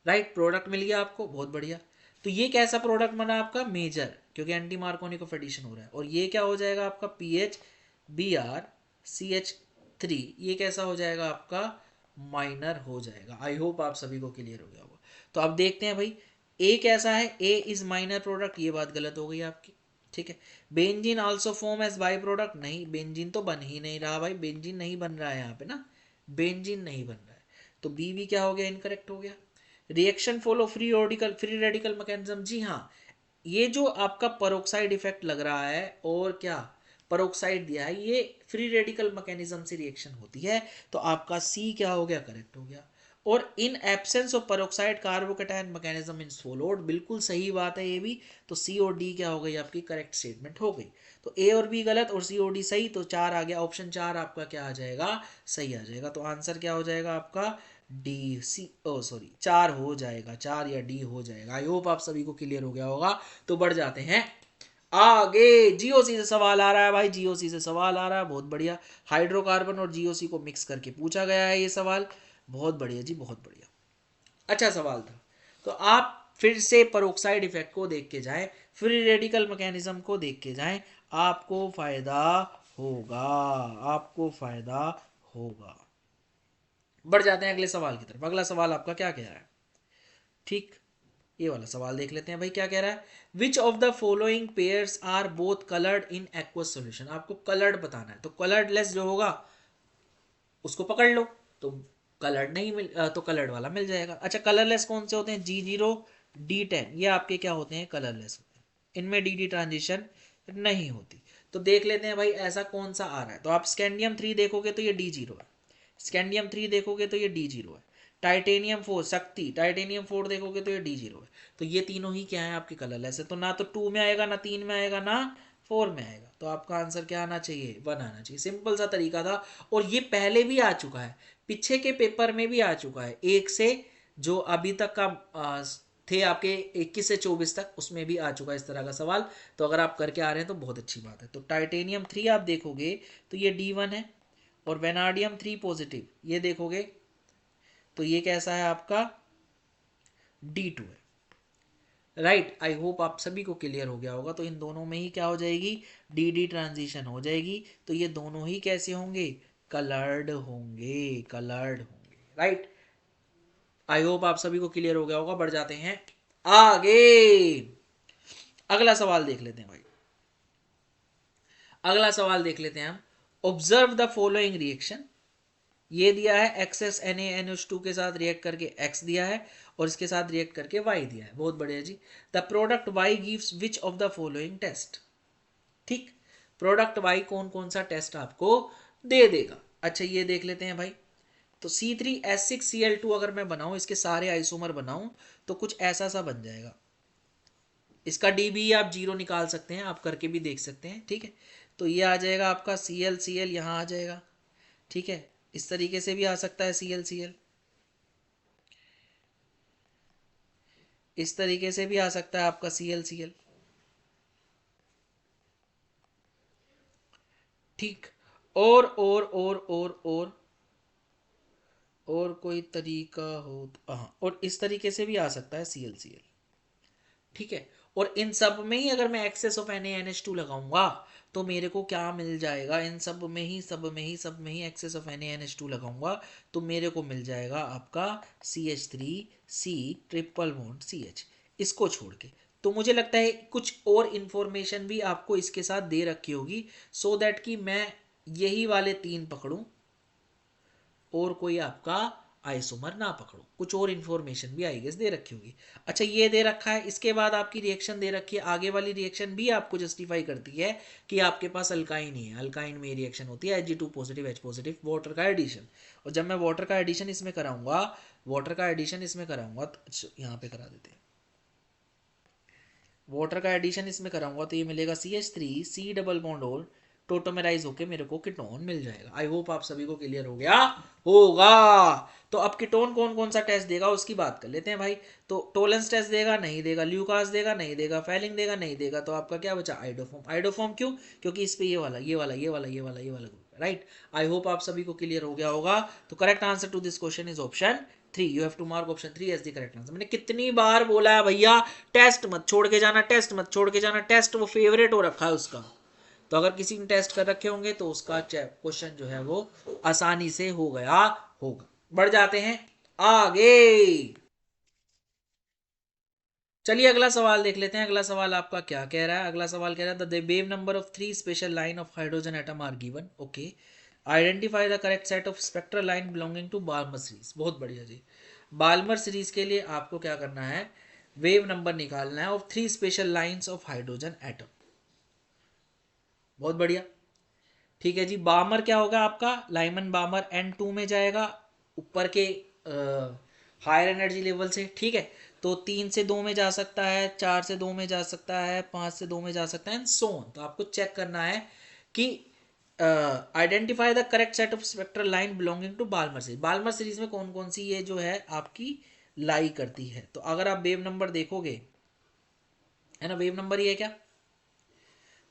राइट, प्रोडक्ट मिल गया आपको, बहुत बढ़िया। तो ये कैसा प्रोडक्ट बना आपका, मेजर, क्योंकि एंटी मार्कोनिक ऑफ एडिशन हो रहा है। और ये क्या हो जाएगा आपका PHBr CH3, ये कैसा हो जाएगा आपका, माइनर हो जाएगा। आई होप आप सभी को क्लियर हो गया होगा। तो अब देखते हैं भाई ए कैसा है, ए इज माइनर प्रोडक्ट, ये बात गलत हो गई आपकी। ठीक है, benzene also form as by product, नहीं बेंजीन तो बन ही नहीं रहा भाई, बेंजीन नहीं बन रहा है यहाँ पे ना, बेंजीन नहीं बन रहा है। तो बी भी क्या हो गया, इनकरेक्ट हो गया। Reaction follow free radical mechanism, जी हाँ, ये जो आपका परोक्साइड इफेक्ट लग रहा है और क्या परोक्साइड दिया है, ये फ्री रेडिकल मैकेनिज्म से रिएक्शन होती है। तो आपका सी क्या हो गया, करेक्ट हो गया। और in absence of peroxide carbocation mechanism involved, बिल्कुल सही बात है ये भी। तो सी और डी क्या हो गई आपकी, करेक्ट स्टेटमेंट हो गई। तो ए और बी गलत और सी और डी सही, तो 4 आ गया, ऑप्शन 4 आपका क्या आ जाएगा, सही आ जाएगा। तो आंसर क्या हो जाएगा आपका, डी सी, ओ सॉरी 4 हो जाएगा, 4 या डी हो जाएगा। आई होप आप सभी को क्लियर हो गया होगा। तो बढ़ जाते हैं आगे, जीओसी से सवाल आ रहा है भाई, जीओसी से सवाल आ रहा है, बहुत बढ़िया। हाइड्रोकार्बन और जीओसी को मिक्स करके पूछा गया है ये सवाल, बहुत बढ़िया जी, बहुत बढ़िया। अच्छा सवाल था। तो आप फिर से परोक्साइड इफेक्ट को देख के जाएं, फ्री रेडिकल मैकेनिज्म को देख के जाएं, आपको फायदा होगा, आपको फायदा होगा। बढ़ जाते हैं अगले सवाल की तरफ। अगला सवाल आपका क्या कह रहा है, ठीक, ये वाला सवाल देख लेते हैं भाई क्या कह रहा है। Which of the following pairs are both coloured in aqueous solution, आपको कलर्ड बताना है। तो कलर्ड लेस जो होगा उसको पकड़ लो, तो कलर्ड नहीं मिल तो कलर्ड वाला मिल जाएगा। अच्छा, कलरलेस कौन से होते हैं, G0 D10, ये आपके क्या होते हैं, कलरलेस होते हैं, इनमें डी डी ट्रांजिशन नहीं होती। तो देख लेते हैं भाई ऐसा कौन सा आ रहा है। तो आप स्कैंडियम 3 देखोगे तो ये D0 है, स्कैंडियम 3 देखोगे तो ये D0 है, टाइटेनियम 4 शक्ति टाइटेनियम 4 देखोगे तो ये D0 है। तो ये तीनों ही क्या है आपके कलरलेस है। तो ना तो 2 में आएगा, ना 3 में आएगा, ना 4 में आएगा। तो आपका आंसर क्या आना चाहिए, 1 आना चाहिए। सिंपल सा तरीका था, और ये पहले भी आ चुका है, पीछे के पेपर में भी आ चुका है, एक से जो अभी तक का थे आपके 21 से 24 तक, उसमें भी आ चुका है इस तरह का सवाल। तो अगर आप करके आ रहे हैं तो बहुत अच्छी बात है। तो टाइटेनियम 3 आप देखोगे तो ये D1 है, और वेनाडियम 3 पॉजिटिव ये देखोगे तो ये कैसा है आपका, D2 है। राइट, आई होप आप सभी को क्लियर हो गया होगा। तो इन दोनों में ही क्या हो जाएगी, डी डी ट्रांजिशन हो जाएगी। तो ये दोनों ही कैसे होंगे, कलर्ड होंगे, कलर्ड होंगे। राइट, आई होप आप सभी को क्लियर हो गया होगा। बढ़ जाते हैं आगे, अगला सवाल देख लेते हैं भाई। अगला सवाल देख लेते हैं हम। ऑब्जर्व द फॉलोइंग रिएक्शन, ये दिया है एक्सेस NaNH2 के साथ रिएक्ट करके X दिया है, और इसके साथ रिएक्ट करके Y दिया है। बहुत बढ़िया जी। The product Y gives which of the following test, ठीक, प्रोडक्ट Y कौन कौन सा टेस्ट आपको दे देगा। अच्छा ये देख लेते हैं भाई। तो C3H6Cl2 अगर मैं बनाऊं, इसके सारे आइसोमर बनाऊं, तो कुछ ऐसा सा बन जाएगा। इसका डी भी आप 0 निकाल सकते हैं, आप करके भी देख सकते हैं, ठीक है। तो ये आ जाएगा आपका Cl यहाँ आ जाएगा, ठीक है। इस तरीके से भी आ सकता है Cl, इस तरीके से भी आ सकता है आपका Cl, ठीक। और कोई तरीका हो तो हाँ, और इस तरीके से भी आ सकता है ClCl, ठीक है। और इन सब में ही अगर मैं एक्सेस ऑफ NaNH2 लगाऊंगा तो मेरे को क्या मिल जाएगा, इन सब में ही एक्सेस ऑफ NaNH2 लगाऊंगा तो मेरे को मिल जाएगा आपका CH3C ट्रिपल बॉन्ड CH, इसको छोड़ के। तो मुझे लगता है कुछ और इंफॉर्मेशन भी आपको इसके साथ दे रखी होगी, सो दैट कि मैं यही वाले 3 पकड़ूं और कोई आपका आइसोमर ना पकड़ो। कुछ और इन्फॉर्मेशन भी आई गेस दे रखी होगी। अच्छा, ये दे रखा है, इसके बाद आपकी रिएक्शन दे रखी है, आगे वाली रिएक्शन भी आपको जस्टिफाई करती है कि आपके पास अल्काइन ही है। अल्काइन में रिएक्शन होती है Hg2 positive H positive, water का एडिशन। और जब मैं वाटर का एडिशन इसमें कराऊंगा तो यहाँ पे करा देते हैं, वाटर का एडिशन इसमें कराऊंगा तो ये मिलेगा CH3C डबल बॉन्ड और टोटोमेराइज होके मेरे को कीटोन मिल जाएगा। आई होप आप सभी को क्लियर हो गया होगा। तो अब कीटोन कौन कौन सा टेस्ट देगा उसकी बात कर लेते हैं भाई। तो टोलेंस टेस्ट देगा, नहीं देगा। ल्यूकास देगा, नहीं देगा। फेलिंग देगा, नहीं देगा। तो आपका क्या बचा, आइडोफॉर्म। आइडोफॉर्म क्यों, क्योंकि इस पे ये वाला ग्रुप है, राइट। आई होप आप सभी को क्लियर हो गया होगा। तो correct answer to this question is option 3। You have to mark option 3 as the correct answer. मैंने कितनी बार बोला है भैया, टेस्ट मत छोड़ के जाना, टेस्ट मत छोड़ के जाना। टेस्ट वो फेवरेट हो रखा है उसका, तो अगर किसी ने टेस्ट कर रखे होंगे तो उसका क्वेश्चन जो है वो आसानी से हो गया होगा। बढ़ जाते हैं आगे। चलिए अगला सवाल देख लेते हैं। अगला सवाल आपका क्या कह रहा है। अगला सवाल कह रहा है the wave number of 3 special line of hydrogen atom are given. Okay, identify the correct set of spectral line belonging to Balmer series. बहुत बढ़िया जी। बाल्मर सीरीज के लिए आपको क्या करना है, वेव नंबर निकालना है of 3 special lines of hydrogen atom. बहुत बढ़िया, ठीक है जी। बामर क्या होगा आपका, लाइमन बामर N2 में जाएगा ऊपर के हायर एनर्जी लेवल से, ठीक है। तो 3 से 2 में जा सकता है, 4 से 2 में जा सकता है, 5 से 2 में जा सकता है एंड सो ऑन। तो आपको चेक करना है कि identify the correct set of spectral line belonging to Balmer series. Balmer series में कौन कौन सी ये जो है आपकी लाई करती है। तो अगर आप वेव नंबर देखोगे, है ना, वेव नंबर ये है क्या,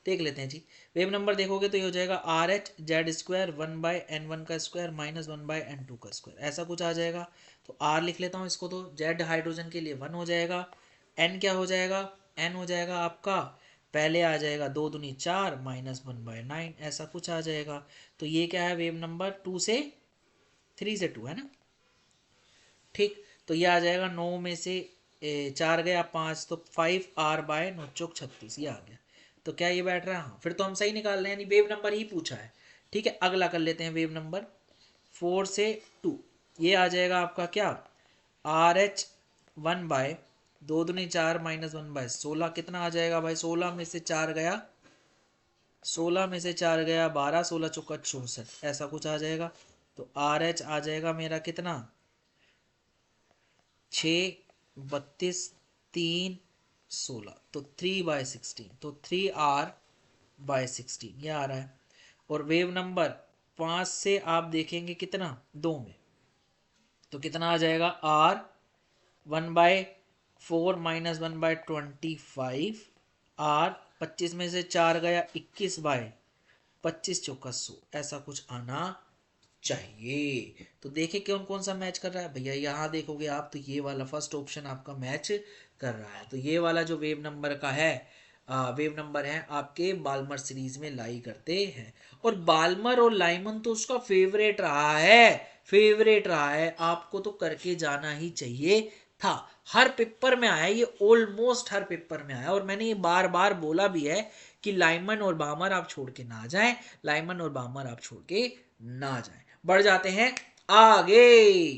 देख लेते हैं जी। वेव नंबर देखोगे तो ये हो जाएगा RH(Z²) 1/N1 का स्क्वायर माइनस 1/N2 का स्क्वायर, ऐसा कुछ आ जाएगा। तो R लिख लेता हूँ इसको, तो Z हाइड्रोजन के लिए 1 हो जाएगा। N क्या हो जाएगा, N हो जाएगा आपका, पहले आ जाएगा 2 दूनी 4 माइनस 1/9, ऐसा कुछ आ जाएगा। तो ये क्या है, वेव नंबर 3 से 2 है ना, ठीक। तो ये आ जाएगा 9 में से 4 गया 5, तो 5R/9 चौक 36, ये आ गया। तो क्या ये बैठ रहा है, हाँ, फिर तो हम सही निकाल रहे हैं, यानी वेव नंबर ही पूछा है, ठीक है। अगला कर लेते हैं, वेव नंबर 4 से 2। ये आ जाएगा आपका क्या, RH 1/2 दूनी 4 माइनस 1/16, कितना आ जाएगा भाई, 16 में से 4 गया 12, 16 चौका 64, ऐसा कुछ आ जाएगा। तो RH आ जाएगा मेरा कितना, 6, 32, 3, 16, तो 3/16, तो 3R/16 ये आ रहा है। और वेव नंबर 5 से आप देखेंगे कितना, 2 में, तो कितना आ जाएगा, R1/4 माइनस 1/25, R 25 में से 4 गया 21/25 चौका 100, ऐसा कुछ आना चाहिए। तो देखिए कौन कौन सा मैच कर रहा है भैया, यहाँ देखोगे आप तो ये वाला फर्स्ट ऑप्शन आपका मैच कर रहा है। तो ये वाला जो वेव नंबर का है, वेव नंबर है आपके बाल्मर सीरीज में लाई करते हैं। और बाल्मर और लाइमन तो उसका फेवरेट रहा है, आपको तो करके जाना ही चाहिए था। हर पेपर में आया ये, ऑलमोस्ट हर पेपर में आया। और मैंने ये बार बार बोला भी है कि लाइमन और बामर आप छोड़ के ना जाएं, लाइमन और बामर आप छोड़ के ना जाएं। बढ़ जाते हैं आगे।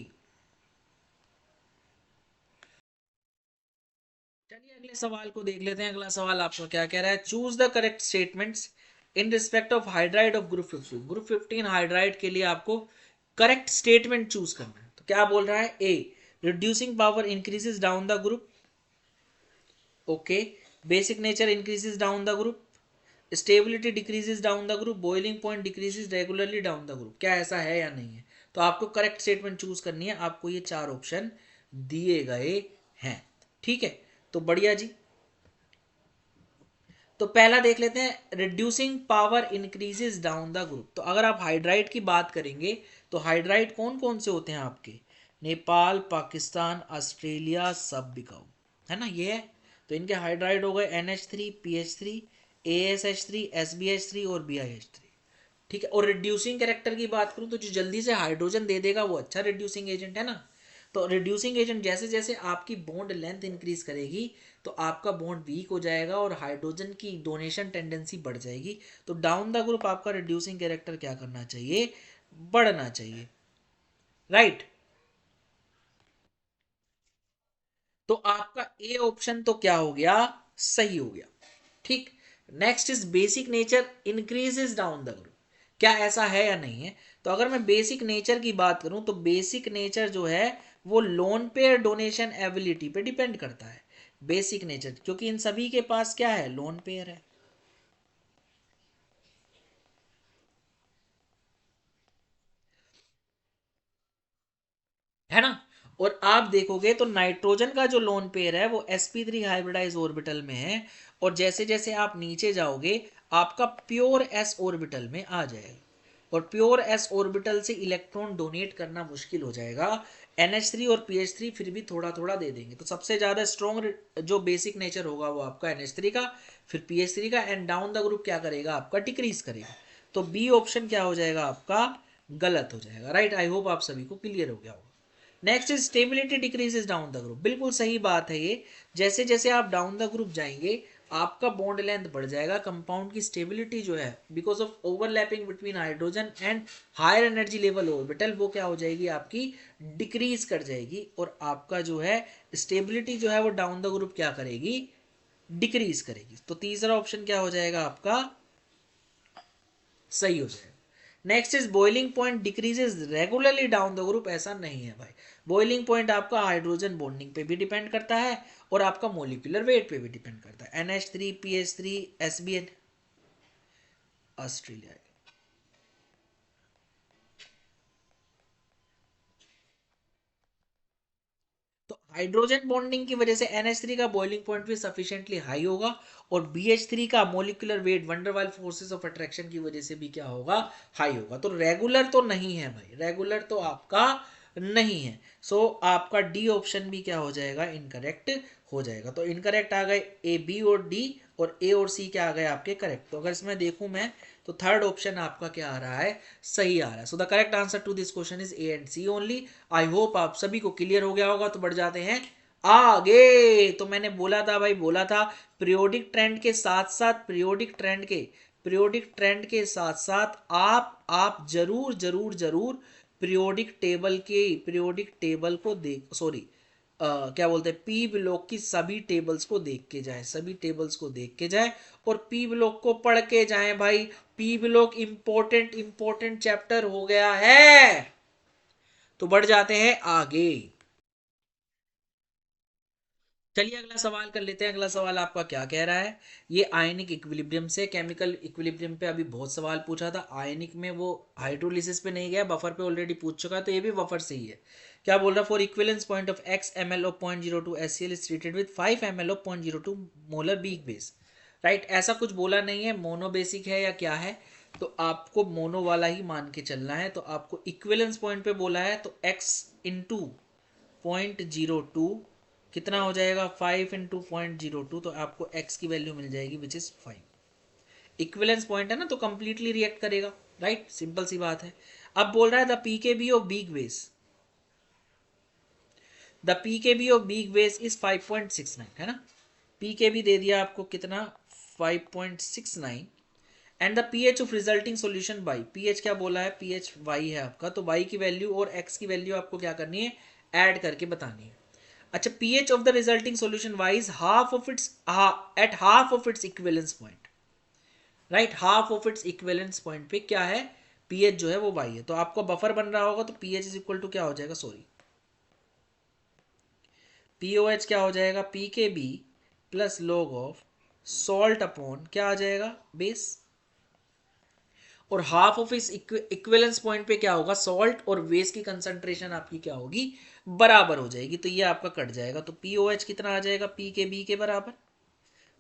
चलिए अगले सवाल को देख लेते हैं। अगला सवाल आपको क्या कह रहा है, choose the correct statements in respect of hydride of group 15। Group 15 hydride के लिए आपको करेक्ट स्टेटमेंट चूज करना है। तो क्या बोल रहा है, a reducing power increases down the group, okay, basic nature increases down the group, stability decreases down the group, boiling point decreases regularly down the group. क्या ऐसा है या नहीं है। तो आपको करेक्ट स्टेटमेंट चूज करनी है। आपको ये 4 ऑप्शन दिए गए हैं, ठीक है। तो बढ़िया जी। तो पहला देख लेते हैं, reducing power increases down the group. तो अगर आप हाइड्राइड की बात करेंगे तो हाइड्राइड कौन कौन से होते हैं आपके, नेपाल, पाकिस्तान, ऑस्ट्रेलिया, सब बिकाऊ, है ना, ये है। तो इनके हाइड्राइड हो गए NH3, PH3, ASH3, SbH3 और BiH3, ठीक है। और रिड्यूसिंग कैरेक्टर की बात करूं तो जो जल्दी से हाइड्रोजन दे देगा वो अच्छा रिड्यूसिंग एजेंट है ना। तो रिड्यूसिंग एजेंट जैसे जैसे आपकी बॉन्ड लेंथ इंक्रीज करेगी तो आपका बॉन्ड वीक हो जाएगा और हाइड्रोजन की डोनेशन टेंडेंसी बढ़ जाएगी। तो डाउन द ग्रुप आपका रिड्यूसिंग कैरेक्टर क्या करना चाहिए, बढ़ना चाहिए, राइट। तो आपका ए ऑप्शन तो क्या हो गया, सही हो गया, ठीक। Next is basic nature increases down the group, क्या ऐसा है या नहीं है। तो अगर मैं बेसिक नेचर की बात करूं तो बेसिक नेचर जो है वो लोन पेयर डोनेशन एबिलिटी पे डिपेंड करता है, बेसिक नेचर, क्योंकि इन सभी के पास क्या है, लोन पेयर है ना। और आप देखोगे तो नाइट्रोजन का जो लोन पेयर है वो sp3 हाइब्रिडाइज ऑर्बिटल में है, और जैसे जैसे आप नीचे जाओगे आपका प्योर s ऑर्बिटल में आ जाएगा, और प्योर s ऑर्बिटल से इलेक्ट्रॉन डोनेट करना मुश्किल हो जाएगा। NH3 और PH3 फिर भी थोड़ा थोड़ा दे देंगे। तो सबसे ज़्यादा स्ट्रॉन्ग जो बेसिक नेचर होगा वो आपका NH3 का, फिर PH3 का, एंड डाउन द ग्रुप क्या करेगा आपका, डिक्रीज करेगा। तो बी ऑप्शन क्या हो जाएगा आपका, गलत हो जाएगा, राइट। आई होप आप सभी को क्लियर हो गया होगा। Next is stability decreases down the group, बिल्कुल सही बात है ये। जैसे जैसे आप डाउन द ग्रुप जाएंगे आपका बॉन्ड लेंथ बढ़ जाएगा, कंपाउंड की स्टेबिलिटी जो है because of overlapping between hydrogen and higher energy level orbital वो क्या हो जाएगी आपकी, डिक्रीज कर जाएगी, और आपका जो है स्टेबिलिटी जो है वो डाउन द ग्रुप क्या करेगी, डिक्रीज करेगी। तो तीसरा ऑप्शन क्या हो जाएगा आपका, सही हो जाएगा। Next is boiling point decreases regularly down the group, ऐसा नहीं है भाई। बॉइलिंग पॉइंट आपका हाइड्रोजन बॉन्डिंग पे भी डिपेंड करता है और आपका मोलिकुलर वेट पे भी डिपेंड करता है। NH3, PH3, SbN, Australia. तो हाइड्रोजन बॉन्डिंग की वजह से NH3 का बॉइलिंग पॉइंट भी सफिशिएंटली हाई होगा, और BH3 का molecular weight van der Waals forces of attraction की वजह से भी क्या होगा, हाई होगा। तो रेगुलर तो नहीं है भाई, रेगुलर तो आपका नहीं है। सो आपका डी ऑप्शन भी क्या हो जाएगा, इनकरेक्ट हो जाएगा। तो इनकरेक्ट आ गए ए, बी और डी, और ए और सी क्या आ गए आपके करेक्ट। तो अगर इसमें देखूं मैं तो थर्ड ऑप्शन आपका क्या आ रहा है, सही आ रहा है। So the correct answer to this question is A and C only. I hope आप सभी को क्लियर हो गया होगा। तो बढ़ जाते हैं आगे। तो मैंने बोला था भाई, बोला था पीरियोडिक ट्रेंड के साथ साथ, पीरियोडिक ट्रेंड के साथ साथ आप जरूर जरूर जरूर पीरियोडिक टेबल को देख, सॉरी क्या बोलते हैं, पी ब्लॉक की सभी टेबल्स को देख के जाएं, सभी टेबल्स को देख के जाएं और पी ब्लॉक को पढ़ के जाएं भाई। पी ब्लॉक इंपॉर्टेंट चैप्टर हो गया है। तो बढ़ जाते हैं आगे। चलिए अगला सवाल कर लेते हैं। अगला सवाल आपका क्या कह रहा है, ये आयनिक इक्विलिब्रियम से, केमिकल इक्विलिब्रियम पे अभी बहुत सवाल पूछा था। आयनिक में वो हाइड्रोलिसिस पे नहीं गया, बफर पे ऑलरेडी पूछ चुका है, तो ये भी बफर से ही है। क्या बोल रहा है, for equivalence point of x ml of 0.02 HCl is treated with 5 ml of 0.02 molar weak base, right. ऐसा कुछ बोला नहीं है, मोनो बेसिक है या क्या है, तो आपको मोनो वाला ही मान के चलना है। तो आपको इक्विवेलेंस पॉइंट पे बोला है तो x इंटू 0.02 कितना हो जाएगा, 5 इंटू 0.02, तो आपको x की वैल्यू मिल जाएगी विच इज 5। इक्विवेलेंस पॉइंट है ना, तो कंप्लीटली रिएक्ट करेगा, राइट, सिंपल सी बात है। अब बोल रहा है the pKb of beak base, the pKb of beak base is 5.69, है ना। पीकेबी दे दिया आपको कितना, 5.69, and the pH of resulting solution by, pH क्या बोला है, पीएच वाई है आपका, तो वाई की वैल्यू और एक्स की वैल्यू आपको क्या करनी है, ऐड करके बतानी है। अच्छा, pH of the resulting solution y is half of its at half of its equivalence point, right, half of its equivalence point पे क्या है, pH जो है वो y है। तो आपको बफर बन रहा होगा तो pH इज इक्वल टू क्या हो जाएगा, सॉरी POH क्या हो जाएगा, PKB plus log of salt upon क्या आ जाएगा, बेस, और हाफ ऑफ इस इक्विवेलेंस पॉइंट पे क्या होगा, सॉल्ट और बेस की कंसंट्रेशन आपकी क्या होगी, बराबर हो जाएगी। तो ये आपका कट जाएगा, तो POH कितना आ जाएगा, PKB के बराबर,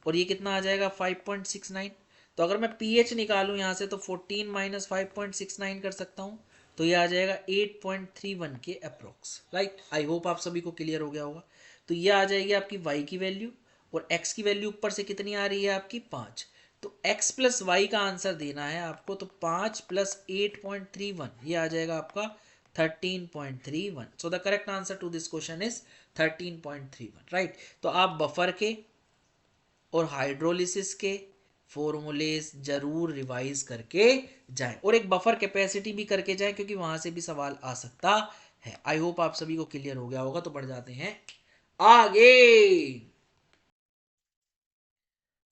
और ये कितना आ जाएगा 5.69। तो अगर मैं pH निकालूं यहाँ से तो 14 माइनस 5.69 कर सकता हूँ, तो ये आ जाएगा 8.31 के अप्रोक्स। राइट, आई होप आप सभी को क्लियर हो गया होगा। तो ये आ जाएगी आपकी y की वैल्यू, और x की वैल्यू ऊपर से कितनी आ रही है आपकी 5। तो x प्लस वाई का आंसर देना है आपको, तो 5 प्लस 8.31 ये आ जाएगा आपका 13.31। So the correct answer to this question is 13.31। Right, तो आप बफर के और हाइड्रोलिसिस के फॉर्मूलेस जरूर रिवाइज करके जाएं, और एक बफर कैपेसिटी भी करके जाएं, क्योंकि वहां से भी सवाल आ सकता है। आई होप आप सभी को क्लियर हो गया होगा। तो बढ़ जाते हैं आगे।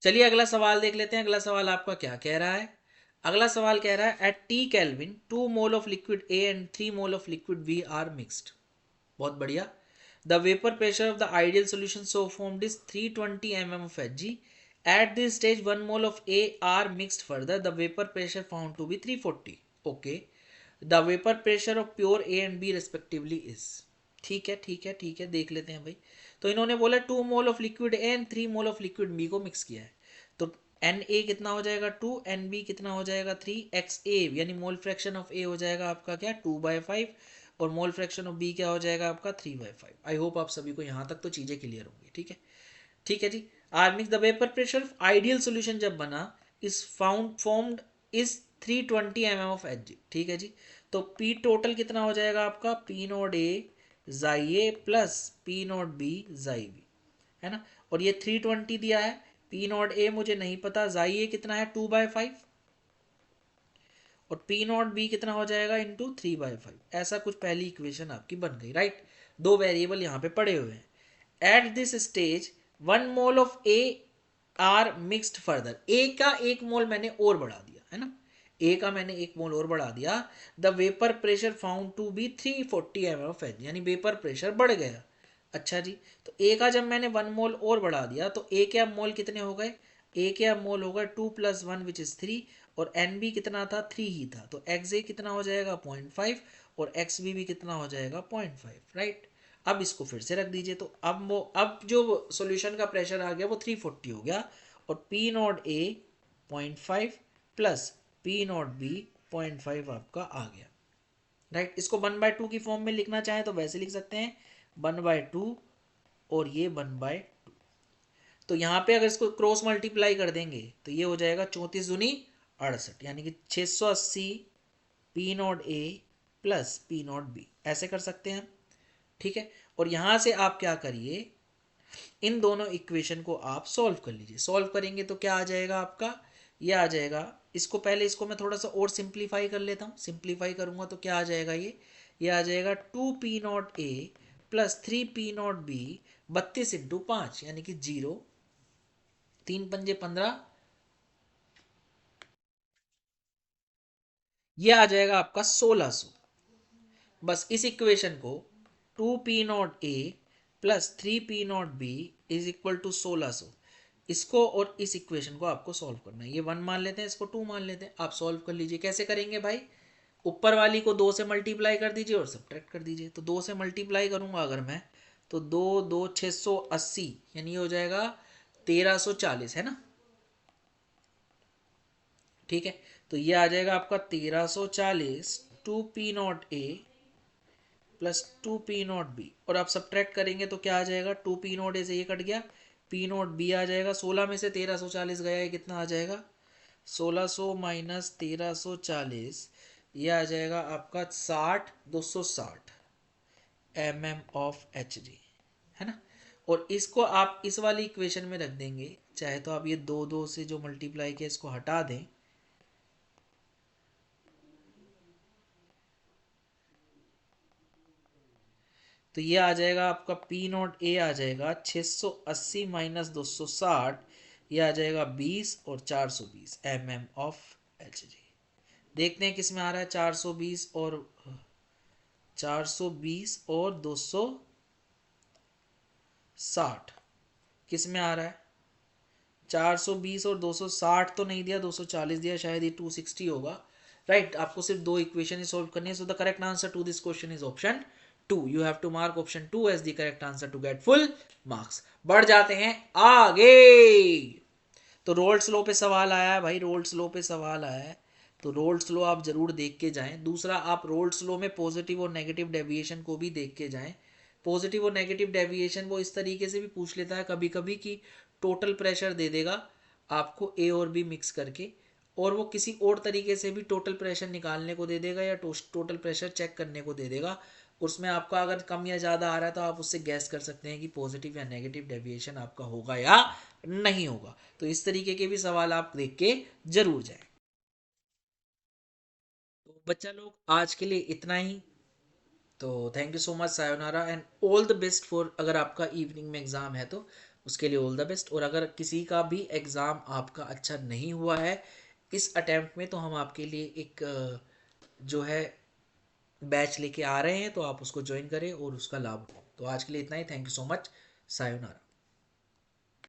चलिए अगला सवाल देख लेते हैं। अगला सवाल आपका क्या कह रहा है। अगला सवाल कह रहा है at T kelvin 2 mole of liquid A and 3 mole of liquid B are mixed. बहुत बढ़िया। The vapour pressure of the ideal solution so formed is 320 mm of Hg. At this stage 1 mole of A are mixed further. The vapor pressure found to be 340. Okay. The vapor pressure of pure A and B respectively is. ठीक है ठीक है ठीक है, देख लेते हैं भाई। तो इन्होंने बोला 2 mole of liquid A and 3 mole of liquid B को मिक्स किया है। तो एन ए कितना हो जाएगा 2, एन बी कितना हो जाएगा 3, एक्स ए यानी मोल फ्रैक्शन ऑफ ए हो जाएगा आपका क्या 2/5, और मोल फ्रैक्शन ऑफ बी क्या हो जाएगा आपका 3/5। आई होप आप सभी को यहाँ तक तो चीज़ें क्लियर होंगी। ठीक है ठीक है जी। Are mix the vapour pressure ideal solution जब बना is found formed is 320 mm of H G. ठीक है जी। तो पी टोटल कितना हो जाएगा आपका पी नोट ए जाई ए प्लस पी नोट बी जाई बी, है ना। और ये 320 दिया है, पी नोट ए मुझे नहीं पता, जाई ए कितना है 2/5, और पी नॉट बी कितना हो जाएगा इंटू 3/5। ऐसा कुछ पहली इक्वेशन आपकी बन गई। राइट, दो वेरिएबल यहाँ पे पड़े हुए हैं। At this stage 1 mole of A are mixed further. A का 1 मोल मैंने और बढ़ा दिया, है ना, ए का मैंने 1 मोल और बढ़ा दिया। The vapour pressure found to be 340 mm of H, यानी वेपर प्रेशर बढ़ गया। अच्छा जी, तो ए का जब मैंने 1 मोल और बढ़ा दिया तो ए के अब मोल कितने हो गए, ए के अब मोल हो गए 2 + 1 विच इज 3, और एन बी कितना था 3 ही था। तो एक्स ए कितना हो जाएगा 0.5, और एक्स बी भी कितना हो जाएगा 0.5। राइट, अब इसको फिर से रख दीजिए। तो अब जो सॉल्यूशन का प्रेशर आ गया वो 340 हो गया, और पी नॉट ए 0.5 प्लस पी नॉट बी 0.5 आपका आ गया। राइट, इसको 1/2 की फॉर्म में लिखना चाहें तो वैसे लिख सकते हैं 1/2, और ये 1/2। तो यहाँ पे अगर इसको क्रॉस मल्टीप्लाई कर देंगे तो ये हो जाएगा 34 दूनी 68, यानी कि 680 P naught A plus P naught B, ऐसे कर सकते हैं। ठीक है, और यहाँ से आप क्या करिए, इन दोनों इक्वेशन को आप सॉल्व कर लीजिए। सॉल्व करेंगे तो क्या आ जाएगा आपका, ये आ जाएगा। इसको मैं थोड़ा सा और सिंप्लीफाई कर लेता हूँ। सिंप्लीफाई करूँगा तो क्या आ जाएगा, ये आ जाएगा 2 P naught A plus 3 P naught B 32 × 5, यानी कि 0, 3 × 5 = 15, ये आ जाएगा आपका 1600। बस इस इक्वेशन को 2 P naught A plus 3 P naught B is equal to 1600, इसको और इस इक्वेशन को आपको सॉल्व करना है। ये 1 मान लेते हैं, इसको 2 मान लेते हैं। आप सॉल्व कर लीजिए। कैसे करेंगे भाई, ऊपर वाली को 2 से मल्टीप्लाई कर दीजिए और सब्ट्रैक्ट कर दीजिए। तो 2 से मल्टीप्लाई करूंगा अगर मैं, तो 2 2 680, यानी ये हो जाएगा 1340, है ना। ठीक है, तो ये आ जाएगा आपका 1340 2 P naught A plus 2 P naught B, और आप सब्ट्रैक्ट करेंगे तो क्या आ जाएगा, 2 पी नॉट ए से ये कट गया, पी नॉट बी आ जाएगा। 16 में से 1340 गया, ये कितना आ जाएगा 1600 माइनस 1340, ये आ जाएगा आपका 60 260 mm ऑफ एच जी, है ना। और इसको आप इस वाली इक्वेशन में रख देंगे। चाहे तो आप ये 2 2 से जो मल्टीप्लाई किया इसको हटा दें, तो ये आ जाएगा आपका पी नॉट ए आ जाएगा 680 माइनस 260, ये आ जाएगा 20 और 420 mm ऑफ एच जी। देखते हैं किस में आ रहा है, 420 और 260 किस में आ रहा है। 420 और 260 तो नहीं दिया, 240 दिया, शायद ये 260 होगा। राइट, आपको सिर्फ दो इक्वेशन ही सॉल्व करनी है। So the correct answer to this question is option 2। You have to mark option 2 as the correct answer to get full marks. बढ़ जाते हैं आगे। तो रोल्स लॉ पे सवाल आया है भाई, रोल्स लॉ पे सवाल आया है, तो रोल्स लॉ आप जरूर देख के जाएं। दूसरा, आप रोल्स लॉ में पॉजिटिव और नेगेटिव डेविएशन को भी देख के जाएं। पॉजिटिव और नेगेटिव डेविएशन वो इस तरीके से भी पूछ लेता है कभी कभी कि टोटल प्रेशर दे देगा आपको ए और बी मिक्स करके, और वो किसी और तरीके से भी टोटल प्रेशर निकालने को दे देगा या टोटल प्रेशर चेक करने को दे देगा। उसमें आपका अगर कम या ज़्यादा आ रहा है तो आप उससे गैस कर सकते हैं कि पॉजिटिव या नेगेटिव डेविएशन आपका होगा या नहीं होगा। तो इस तरीके के भी सवाल आप देख के जरूर जाएं। तो बच्चा लोग आज के लिए इतना ही। तो thank you so much, sayonara and all the best for, अगर आपका इवनिंग में एग्ज़ाम है तो उसके लिए ऑल द बेस्ट। और अगर किसी का भी एग्ज़ाम आपका अच्छा नहीं हुआ है इस अटैम्प्ट में, तो हम आपके लिए एक जो है बैच लेके आ रहे हैं, तो आप उसको ज्वाइन करें और उसका लाभ उठाएं। तो आज के लिए इतना ही। Thank you so much, sayonara.